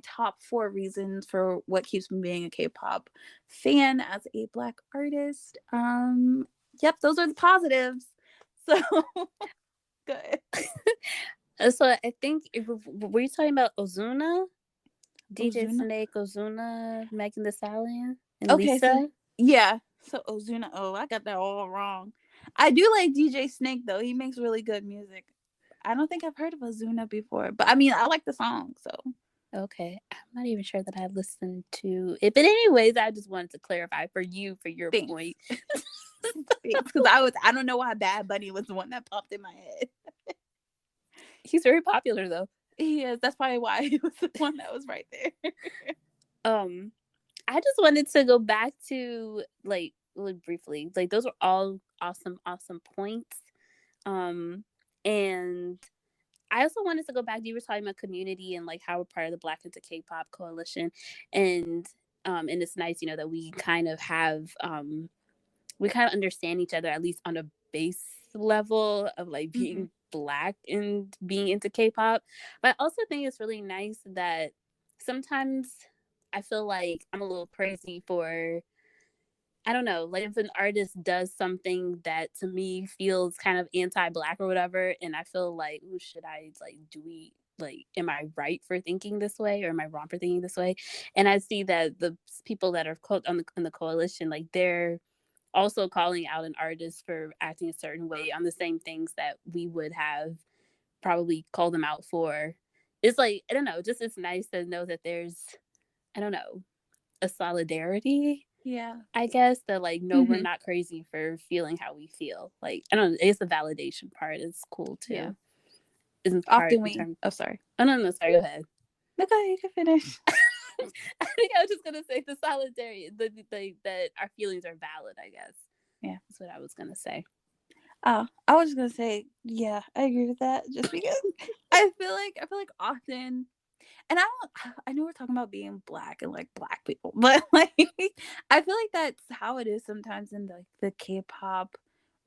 Speaker 1: top 4 reasons for what keeps me being a K-pop fan as a Black artist. Yep, those are the positives. So good.
Speaker 2: So I think were you talking about Ozuna? DJ
Speaker 1: Ozuna.
Speaker 2: Snake, Ozuna, Megan Thee Stallion, and
Speaker 1: Okay,
Speaker 2: Lisa.
Speaker 1: so yeah, so Ozuna. Oh, I got that all wrong. I do like DJ Snake though. He makes really good music. I don't think I've heard of Ozuna before, but I mean, I like the song. So
Speaker 2: Okay, I'm not even sure that I listened to it, but anyways, I just wanted to clarify for your
Speaker 1: thanks,
Speaker 2: point.
Speaker 1: because I don't know why Bad Bunny was the one that popped in my head.
Speaker 2: He's very popular though.
Speaker 1: He is. That's probably why he was the one that was right there.
Speaker 2: I just wanted to go back to like really briefly, like those are all awesome points. And I also wanted to go back. You were talking about community and like how we're part of the Black into K-pop coalition, and it's nice, that we kind of have we kind of understand each other, at least on a base level of like being Black and being into K-pop. But I also think it's really nice that sometimes I feel like I'm a little crazy for, I don't know, like if an artist does something that to me feels kind of anti-Black or whatever, and I feel like, oh, should I like, am I right for thinking this way, or am I wrong for thinking this way? And I see that the people that are in the coalition, like they're also calling out an artist for acting a certain way on the same things that we would have probably called them out for. It's like, I don't know, just it's nice to know that there's, I don't know, a solidarity.
Speaker 1: Yeah.
Speaker 2: I guess that like, no, we're not crazy for feeling how we feel. Like, I don't know, it's the validation part is cool too.
Speaker 1: Yeah.
Speaker 2: Isn't part
Speaker 1: Often sorry.
Speaker 2: Oh no, sorry, go ahead.
Speaker 1: Okay, you can finish.
Speaker 2: I think I was just gonna say the solidarity, that our feelings are valid, I guess.
Speaker 1: Yeah.
Speaker 2: That's what I was gonna say.
Speaker 1: Oh, I was just gonna say, yeah, I agree with that. Just because I feel like often, and I know we're talking about being Black and like Black people, but like I feel like that's how it is sometimes in the K-pop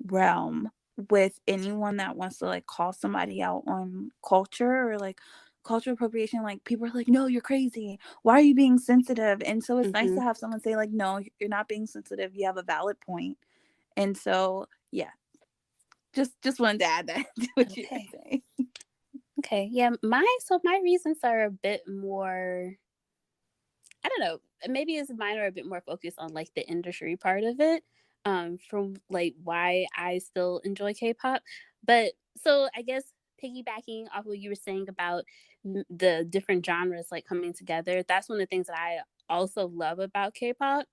Speaker 1: realm, with anyone that wants to like call somebody out on culture or like cultural appropriation. Like people are like, no, you're crazy, why are you being sensitive? And so it's nice to have someone say like, no, you're not being sensitive, you have a valid point. And so yeah, just wanted to add that to what you were saying.
Speaker 2: Okay, yeah, my reasons are a bit more, I don't know, maybe mine are a bit more focused on like the industry part of it, from like why I still enjoy K-pop. But so I guess piggybacking off what you were saying about the different genres like coming together, that's one of the things that I also love about K-pop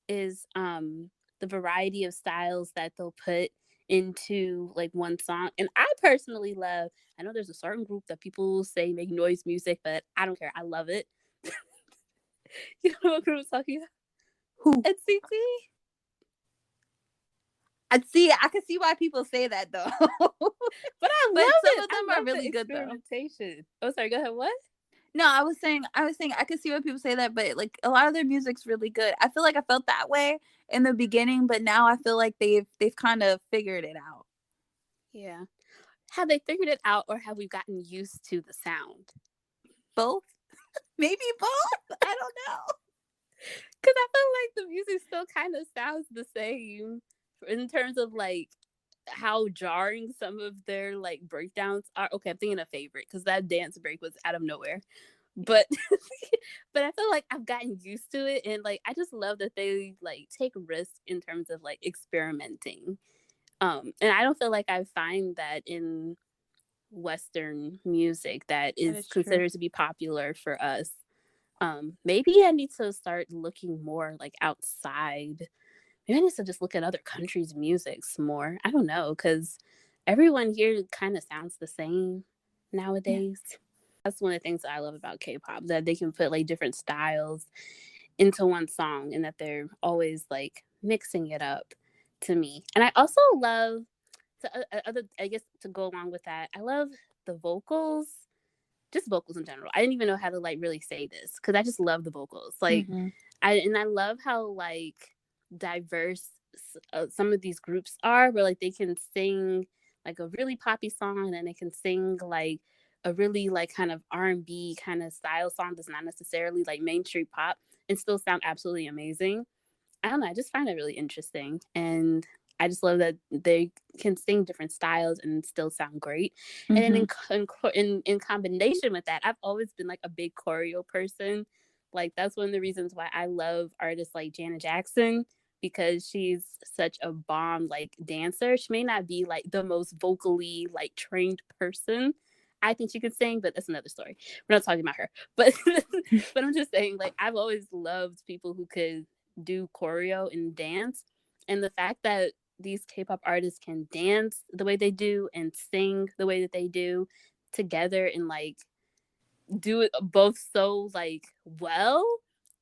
Speaker 2: is the variety of styles that they'll put into like one song. And I personally love, I know there's a certain group that people say make noise music, but I don't care, I love it. You know what group I'm talking about?
Speaker 1: Who?
Speaker 2: NCT.
Speaker 1: I can see why people say that though.
Speaker 2: But I love
Speaker 1: some of them are really good though.
Speaker 2: Oh, sorry, go ahead. What?
Speaker 1: No, I was saying I could see why people say that, but like a lot of their music's really good. I feel like I felt that way in the beginning, but now I feel like they've kind of figured it out.
Speaker 2: Yeah. Have they figured it out, or have we gotten used to the sound?
Speaker 1: Both, maybe both. I don't know.
Speaker 2: Because I feel like the music still kind of sounds the same in terms of like how jarring some of their like breakdowns are. Okay, I'm thinking a favorite because that dance break was out of nowhere. But but I feel like I've gotten used to it, and like I just love that they like take risks in terms of like experimenting. And I don't feel like I find that in Western music that
Speaker 1: That
Speaker 2: is
Speaker 1: is true.
Speaker 2: considered to be popular for us. Maybe I need to start looking more like outside. Maybe I need to just look at other countries' musics more. I don't know, because everyone here kind of sounds the same nowadays. Yeah. That's one of the things that I love about K-pop, that they can put like different styles into one song and that they're always like mixing it up to me. And I also love, I guess to go along with that, I love the vocals, just vocals in general. I didn't even know how to like really say this because I just love the vocals. Like, I love how like diverse some of these groups are, where like they can sing like a really poppy song, and then they can sing like a really like kind of R&B kind of style song that's not necessarily like mainstream pop and still sound absolutely amazing. I don't know. I just find it really interesting. And I just love that they can sing different styles and still sound great. And then in combination with that, I've always been like a big choreo person. Like that's one of the reasons why I love artists like Janet Jackson, because she's such a bomb like dancer. She may not be like the most vocally like trained person. I think she could sing, but that's another story. We're not talking about her. But but I'm just saying, like, I've always loved people who could do choreo and dance. And the fact that these K-pop artists can dance the way they do and sing the way that they do together and like do it both so like well,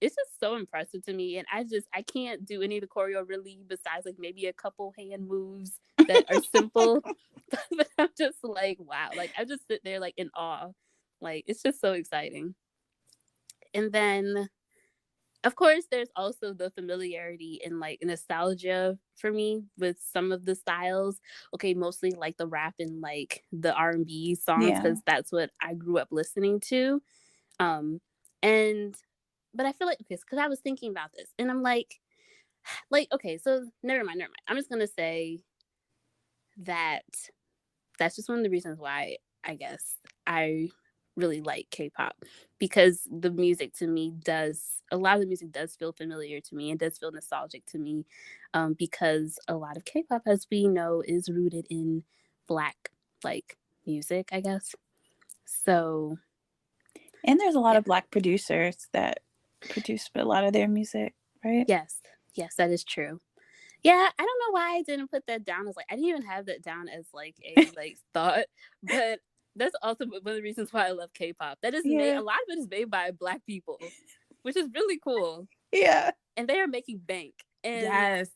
Speaker 2: it's just so impressive to me. And I can't do any of the choreo really, besides like maybe a couple hand moves that are simple. But I'm just like, wow, like I just sit there like in awe. Like it's just so exciting. And then of course, there's also the familiarity and like nostalgia for me with some of the styles. Okay, mostly like the rap and like the R&B songs, because that's what I grew up listening to. And but I feel like, okay, because I was thinking about this, and I'm like okay, so never mind. I'm just gonna say that that's just one of the reasons why I guess I really like K-pop, because the music to me a lot of the music does feel familiar to me and does feel nostalgic to me, because a lot of K-pop, as we know, is rooted in Black like music, I guess. So,
Speaker 1: and there's a lot of Black producers that produce a lot of their music, right?
Speaker 2: Yes, that is true. Yeah, I don't know why I didn't put that down as like, I didn't even have that down as like a like thought, but that's also one of the reasons why I love K-pop. That is made, a lot of it is made by Black people, which is really cool.
Speaker 1: Yeah,
Speaker 2: and they are making bank, and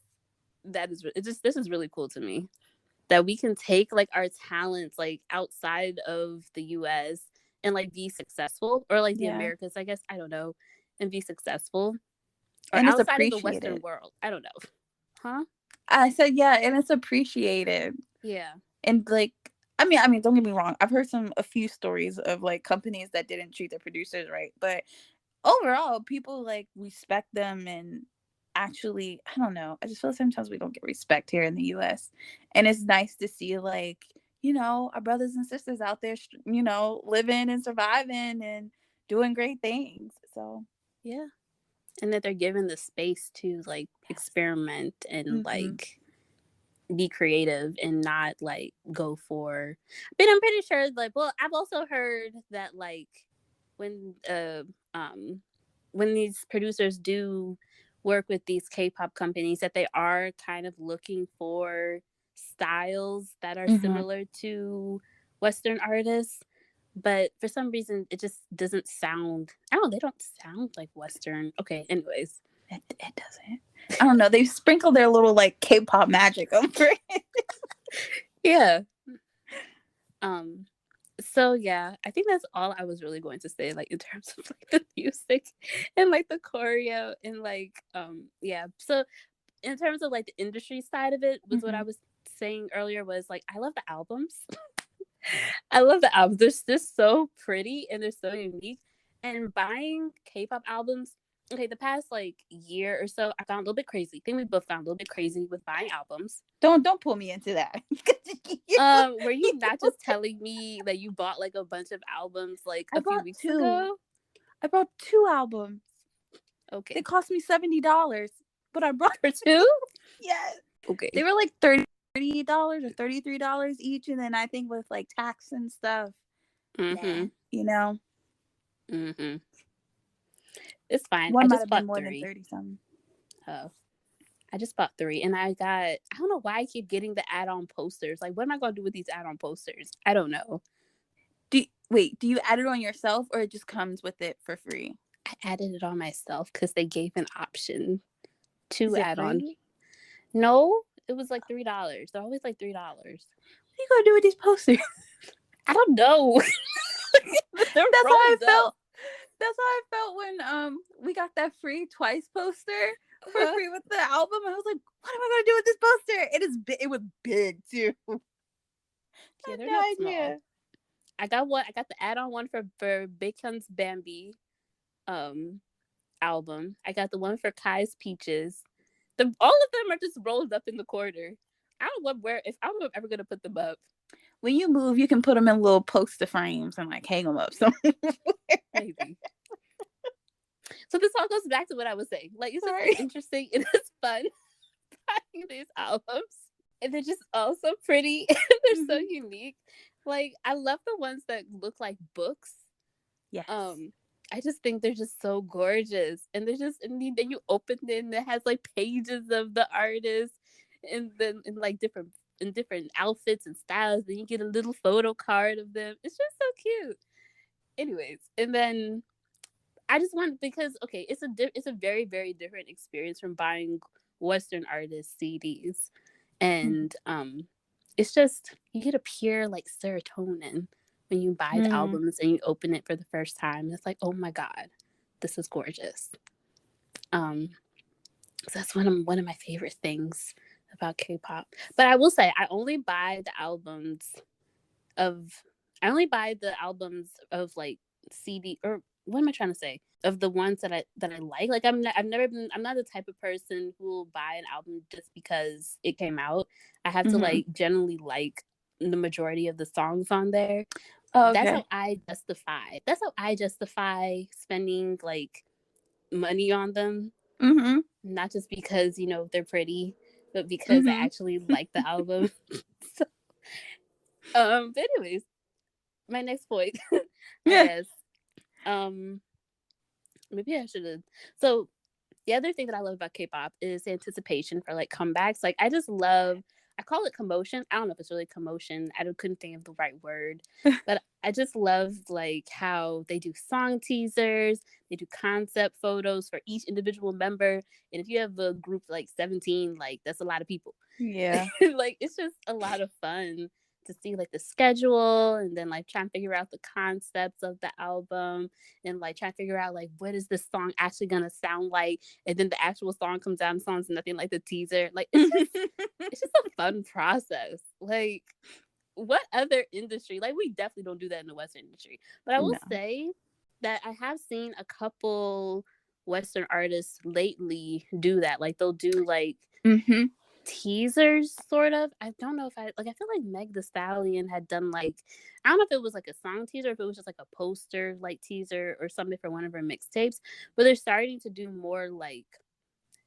Speaker 2: that is this is really cool to me, that we can take like our talents like outside of the US and like be successful, or like the Americas, I guess, I don't know, and be successful, or
Speaker 1: and it's
Speaker 2: outside of the
Speaker 1: appreciated.
Speaker 2: Western world. I don't know. Huh?
Speaker 1: I said, yeah, and it's appreciated.
Speaker 2: Yeah.
Speaker 1: And like, I mean, don't get me wrong. I've heard a few stories of like companies that didn't treat their producers right, but overall, people like respect them. And actually, I don't know. I just feel sometimes we don't get respect here in the U.S. And it's nice to see like, our brothers and sisters out there, living and surviving and doing great things. So
Speaker 2: yeah. And that they're given the space to like experiment and like be creative and not like go for, but I'm pretty sure like, well, I've also heard that like when these producers do work with these K-pop companies, that they are kind of looking for styles that are similar to Western artists. But for some reason, it just doesn't sound, they don't sound like Western. Okay, anyways.
Speaker 1: It doesn't. I don't know. They sprinkle their little like K-pop magic over it.
Speaker 2: Yeah. So yeah, I think that's all I was really going to say, like in terms of like the music and like the choreo and like yeah. So in terms of like the industry side of it, was what I was saying earlier, was like I love the albums. I love the albums. They're just so pretty and they're so unique. And buying K-pop albums, okay, the past like year or so, I found a little bit crazy. I think we both found a little bit crazy with buying albums.
Speaker 1: Don't pull me into that.
Speaker 2: Were you not just telling me that you bought like a bunch of albums like a few weeks ago?
Speaker 1: I bought 2 albums.
Speaker 2: Okay.
Speaker 1: They cost me $70, but I brought
Speaker 2: for 2?
Speaker 1: Yes.
Speaker 2: Okay.
Speaker 1: They were like $30 or $33 each, and then I think with like tax and stuff, you know.
Speaker 2: It's fine.
Speaker 1: One
Speaker 2: I
Speaker 1: might
Speaker 2: just
Speaker 1: have
Speaker 2: bought
Speaker 1: been more
Speaker 2: 3.
Speaker 1: than 30 something.
Speaker 2: Oh, I just bought 3, and I don't know why I keep getting the add-on posters. Like, what am I gonna do with these add-on posters? I don't know.
Speaker 1: Do you add it on yourself, or it just comes with it for free?
Speaker 2: I added it on myself because they gave an option to add on. No, it was like $3. They're always like $3. What
Speaker 1: are you gonna do with these posters?
Speaker 2: I don't know.
Speaker 1: That's how I felt. That's how I felt when we got that free Twice poster for free with the album. I was like, what am I gonna do with this poster? It was big too.
Speaker 2: Yeah, they're not small. I got the add-on one for Baekhyun's Bambi album. I got the one for Kai's Peaches. All of them are just rolled up in the corner. I don't know where. If I'm ever gonna put them up.
Speaker 1: When you move, you can put them in little poster frames and like hang them up somewhere.
Speaker 2: Maybe. So this all goes back to what I was saying. Like, it's just interesting. It is fun buying these albums, and they're just all so pretty. They're so unique. Like, I love the ones that look like books.
Speaker 1: Yes.
Speaker 2: I just think they're just so gorgeous, and they're just, and then you open it and it has like pages of the artist, and then in like different outfits and styles. Then you get a little photo card of them. It's just so cute. Anyways, and then I just want, because okay, it's a very, very different experience from buying Western artist CDs, and it's just, you get a pure like serotonin when you buy the albums and you open it for the first time. It's like, oh my god, this is gorgeous. So that's one of my favorite things about K-pop. But I will say, I only buy the albums of like CD, or what am I trying to say? Of the ones that I like. Like, I'm not the type of person who will buy an album just because it came out. I have to like generally like the majority of the songs on there. Oh, okay. That's how I justify spending like money on them. Not just because, you know, they're pretty, but because I actually like the album. So, but anyways, my next point, yes. Maybe I should have. So the other thing that I love about K-pop is anticipation for like comebacks. Like, I just love, I call it commotion. I don't know if it's really commotion. Couldn't think of the right word, but I just love like how they do song teasers, they do concept photos for each individual member. And if you have a group like 17, like that's a lot of people. Yeah. Like, it's just a lot of fun to see like the schedule, and then like trying to figure out the concepts of the album, and like trying to figure out like what is this song actually gonna sound like, and then the actual song comes out and sounds nothing like the teaser. Like, it's just a fun process. Like, what other industry, like, we definitely don't do that in the Western industry, but I will say that I have seen a couple Western artists lately do that. Like, they'll do like teasers, sort of. I don't know if I feel like Meg Thee Stallion had done like, I don't know if it was like a song teaser, if it was just like a poster like teaser or something for one of her mixtapes, but they're starting to do more like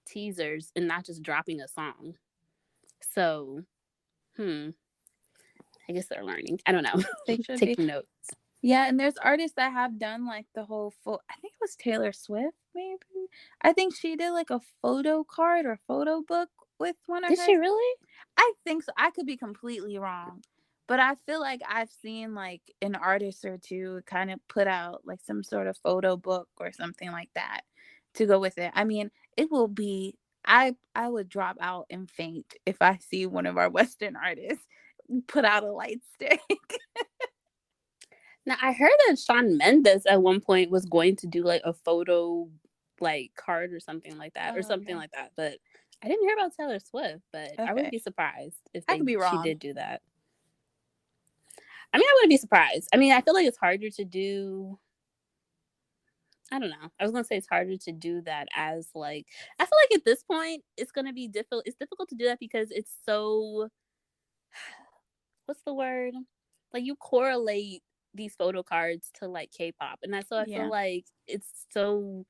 Speaker 2: teasers and not just dropping a song. So I guess they're learning. I don't know. They should take notes.
Speaker 1: Yeah, and there's artists that have done like the whole I think it was Taylor Swift, maybe. I think she did like a photo card or photo book with one of her.
Speaker 2: Did she really?
Speaker 1: I think so. I could be completely wrong, but I feel like I've seen like an artist or two kind of put out like some sort of photo book or something like that to go with it. I mean, it will be, I would drop out and faint if I see one of our Western artists put out a light stick.
Speaker 2: Now, I heard that Shawn Mendes at one point was going to do like a photo like card or something like that, like that, but I didn't hear about Taylor Swift, but I wouldn't
Speaker 1: Okay.
Speaker 2: be surprised if
Speaker 1: I could be
Speaker 2: she
Speaker 1: wrong.
Speaker 2: did do that. I mean, I wouldn't be surprised. I mean, I feel like it's harder to do. I don't know. I was gonna say it's harder to do that as like. I feel like at this point it's gonna be difficult. It's difficult to do that because it's so. What's the word? Like you correlate these photo cards to like K-pop, and that's so I feel
Speaker 1: Yeah.
Speaker 2: like it's so.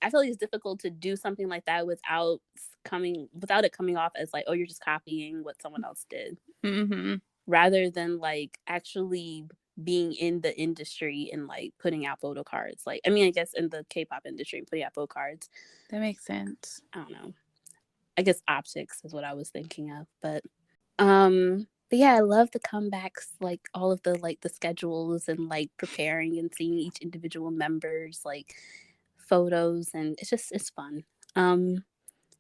Speaker 2: I feel like it's difficult to do something like that without it coming off as like, oh, you're just copying what someone else did,
Speaker 1: Mm-hmm.
Speaker 2: rather than like actually being in the industry and like putting out photo cards. Like, I mean, I guess in the K-pop industry and putting out photo cards.
Speaker 1: That makes sense.
Speaker 2: I don't know. I guess optics is what I was thinking of, but yeah, I love the comebacks, like all of the schedules and like preparing and seeing each individual member's like photos, and it's fun. And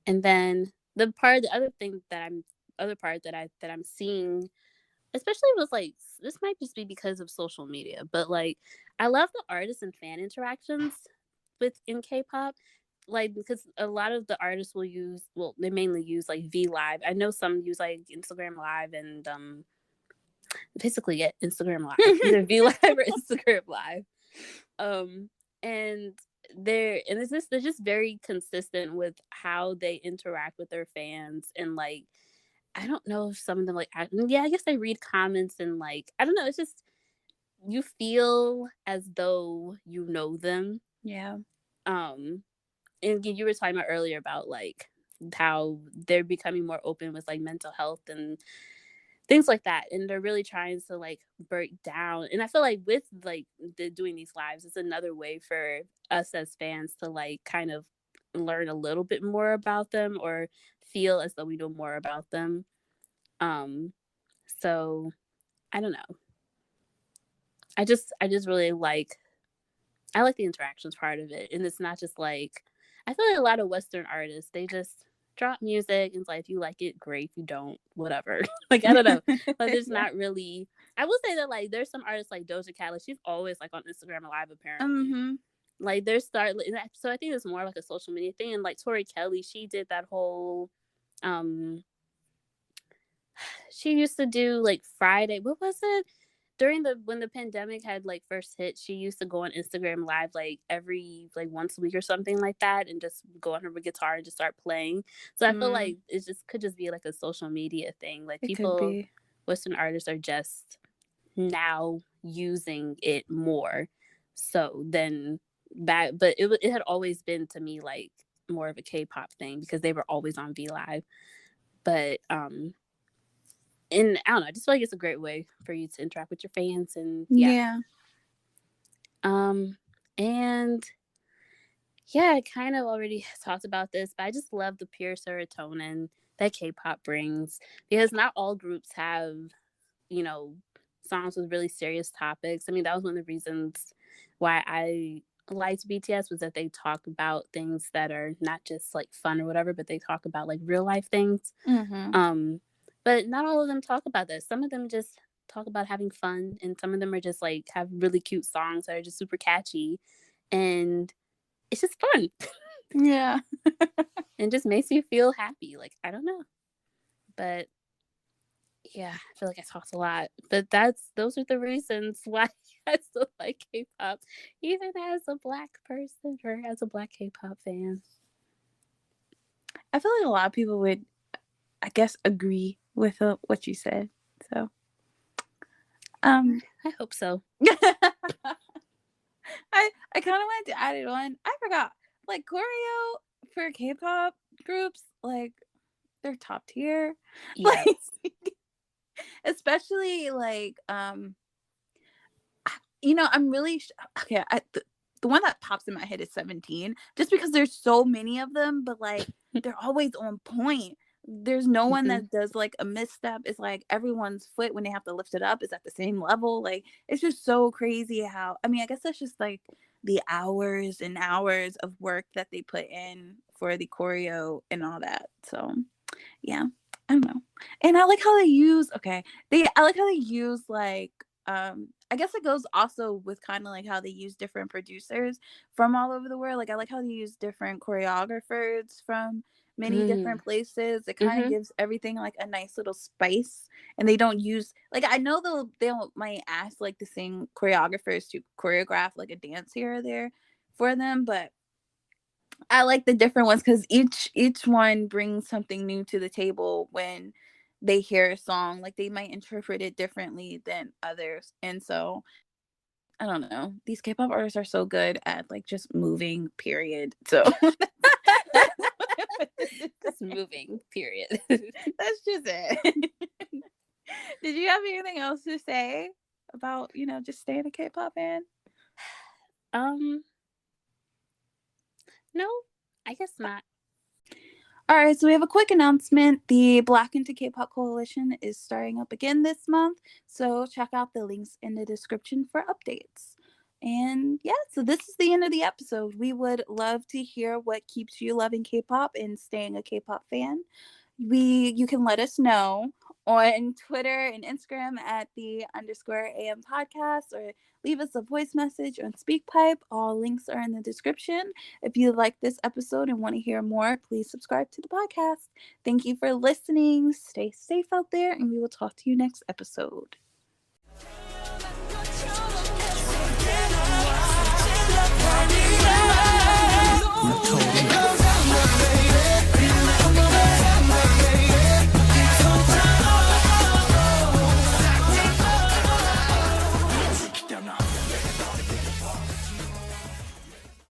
Speaker 2: then other part that I'm seeing, especially was like this might just be because of social media, but like I love the artist and fan interactions in K-pop. Like because a lot of the artists they mainly use like V Live. I know some use like Instagram Live and basically Instagram Live, either V Live or Instagram Live. Um, and they're just very consistent with how they interact with their fans, and like I don't know if some of them like yeah, I guess they read comments and like I don't know, it's just you feel as though you know them.
Speaker 1: Yeah.
Speaker 2: And you were talking about earlier about like how they're becoming more open with like mental health and things like that, and they're really trying to like break down, and I feel like with like doing these lives, it's another way for us as fans to like kind of learn a little bit more about them or feel as though we know more about them. So I don't know, I just really like I like the interactions part of it, and it's not just like I feel like a lot of Western artists, they just drop music and it's like if you like it, great. If you don't, whatever. Like I don't know, but there's
Speaker 1: Yeah.
Speaker 2: not really. I will say that like there's some artists like Doja Cat, like she's always like on Instagram Live apparently.
Speaker 1: Mm-hmm.
Speaker 2: Like so I think it's more like a social media thing. And like Tori Kelly, she did that whole um she used to do like Friday. What was it? During when the pandemic had like first hit, she used to go on Instagram Live like every like once a week or something like that, and just go on her guitar and just start playing. So I feel
Speaker 1: Mm.
Speaker 2: like it just could just be like a social media thing. Like
Speaker 1: It could
Speaker 2: people,
Speaker 1: be.
Speaker 2: Western artists are just now using it more. So then back, but it had always been to me like more of a K-pop thing because they were always on V Live. But and I don't know, I just feel like it's a great way for you to interact with your fans, and yeah.
Speaker 1: Yeah.
Speaker 2: And yeah, I kind of already talked about this, but I just love the pure serotonin that K-pop brings, because not all groups have, you know, songs with really serious topics. I mean, that was one of the reasons why I liked BTS, was that they talk about things that are not just like fun or whatever, but they talk about like real life things.
Speaker 1: Mm-hmm.
Speaker 2: But not all of them talk about this. Some of them just talk about having fun, and some of them are just like have really cute songs that are just super catchy, and it's just fun.
Speaker 1: Yeah.
Speaker 2: And just makes you feel happy. Like I don't know, but yeah, I feel like I talked a lot, but those are the reasons why I still like K-pop, even as a black person or as a black K-pop fan.
Speaker 1: I feel like a lot of people would, I guess, agree with what you said. So,
Speaker 2: I hope so.
Speaker 1: I kind of wanted to add it on. I forgot. Like choreo for K-pop groups, like they're top tier.
Speaker 2: Yes.
Speaker 1: Like, especially like you know, I'm really okay. The one that pops in my head is 17, just because there's so many of them, but like they're always on point. There's no one that does like a misstep. It's like everyone's foot when they have to lift it up is at the same level. Like it's just so crazy how, I mean, I guess that's just like the hours and hours of work that they put in for the choreo and all that. So yeah, I don't know. And I like how they use I like how they use like I guess it goes also with kind of like how they use different producers from all over the world. Like I like how they use different choreographers from many
Speaker 2: Mm.
Speaker 1: different places. It kind of
Speaker 2: Mhm.
Speaker 1: gives everything like a nice little spice, and they don't use like I know they'll might ask like the same choreographers to choreograph like a dance here or there for them, but I like the different ones because each one brings something new to the table when they hear a song. Like they might interpret it differently than others, and so I don't know. These K-pop artists are so good at like just moving. Period. So
Speaker 2: Just moving, period.
Speaker 1: that's just it. Did you have anything else to say about just staying a K-pop fan?
Speaker 2: Um, no, I guess not.
Speaker 1: All right, so we have a quick announcement. The Black into K-pop Coalition is starting up again this month, so check out the links in the description for updates. And yeah, so this is the end of the episode. We would love to hear what keeps you loving K-pop and staying a K-pop fan. You can let us know on Twitter and Instagram at _AM podcast, or leave us a voice message on SpeakPipe. All links are in the description. If you like this episode and want to hear more, please subscribe to the podcast. Thank you for listening. Stay safe out there, and we will talk to you next episode.
Speaker 3: told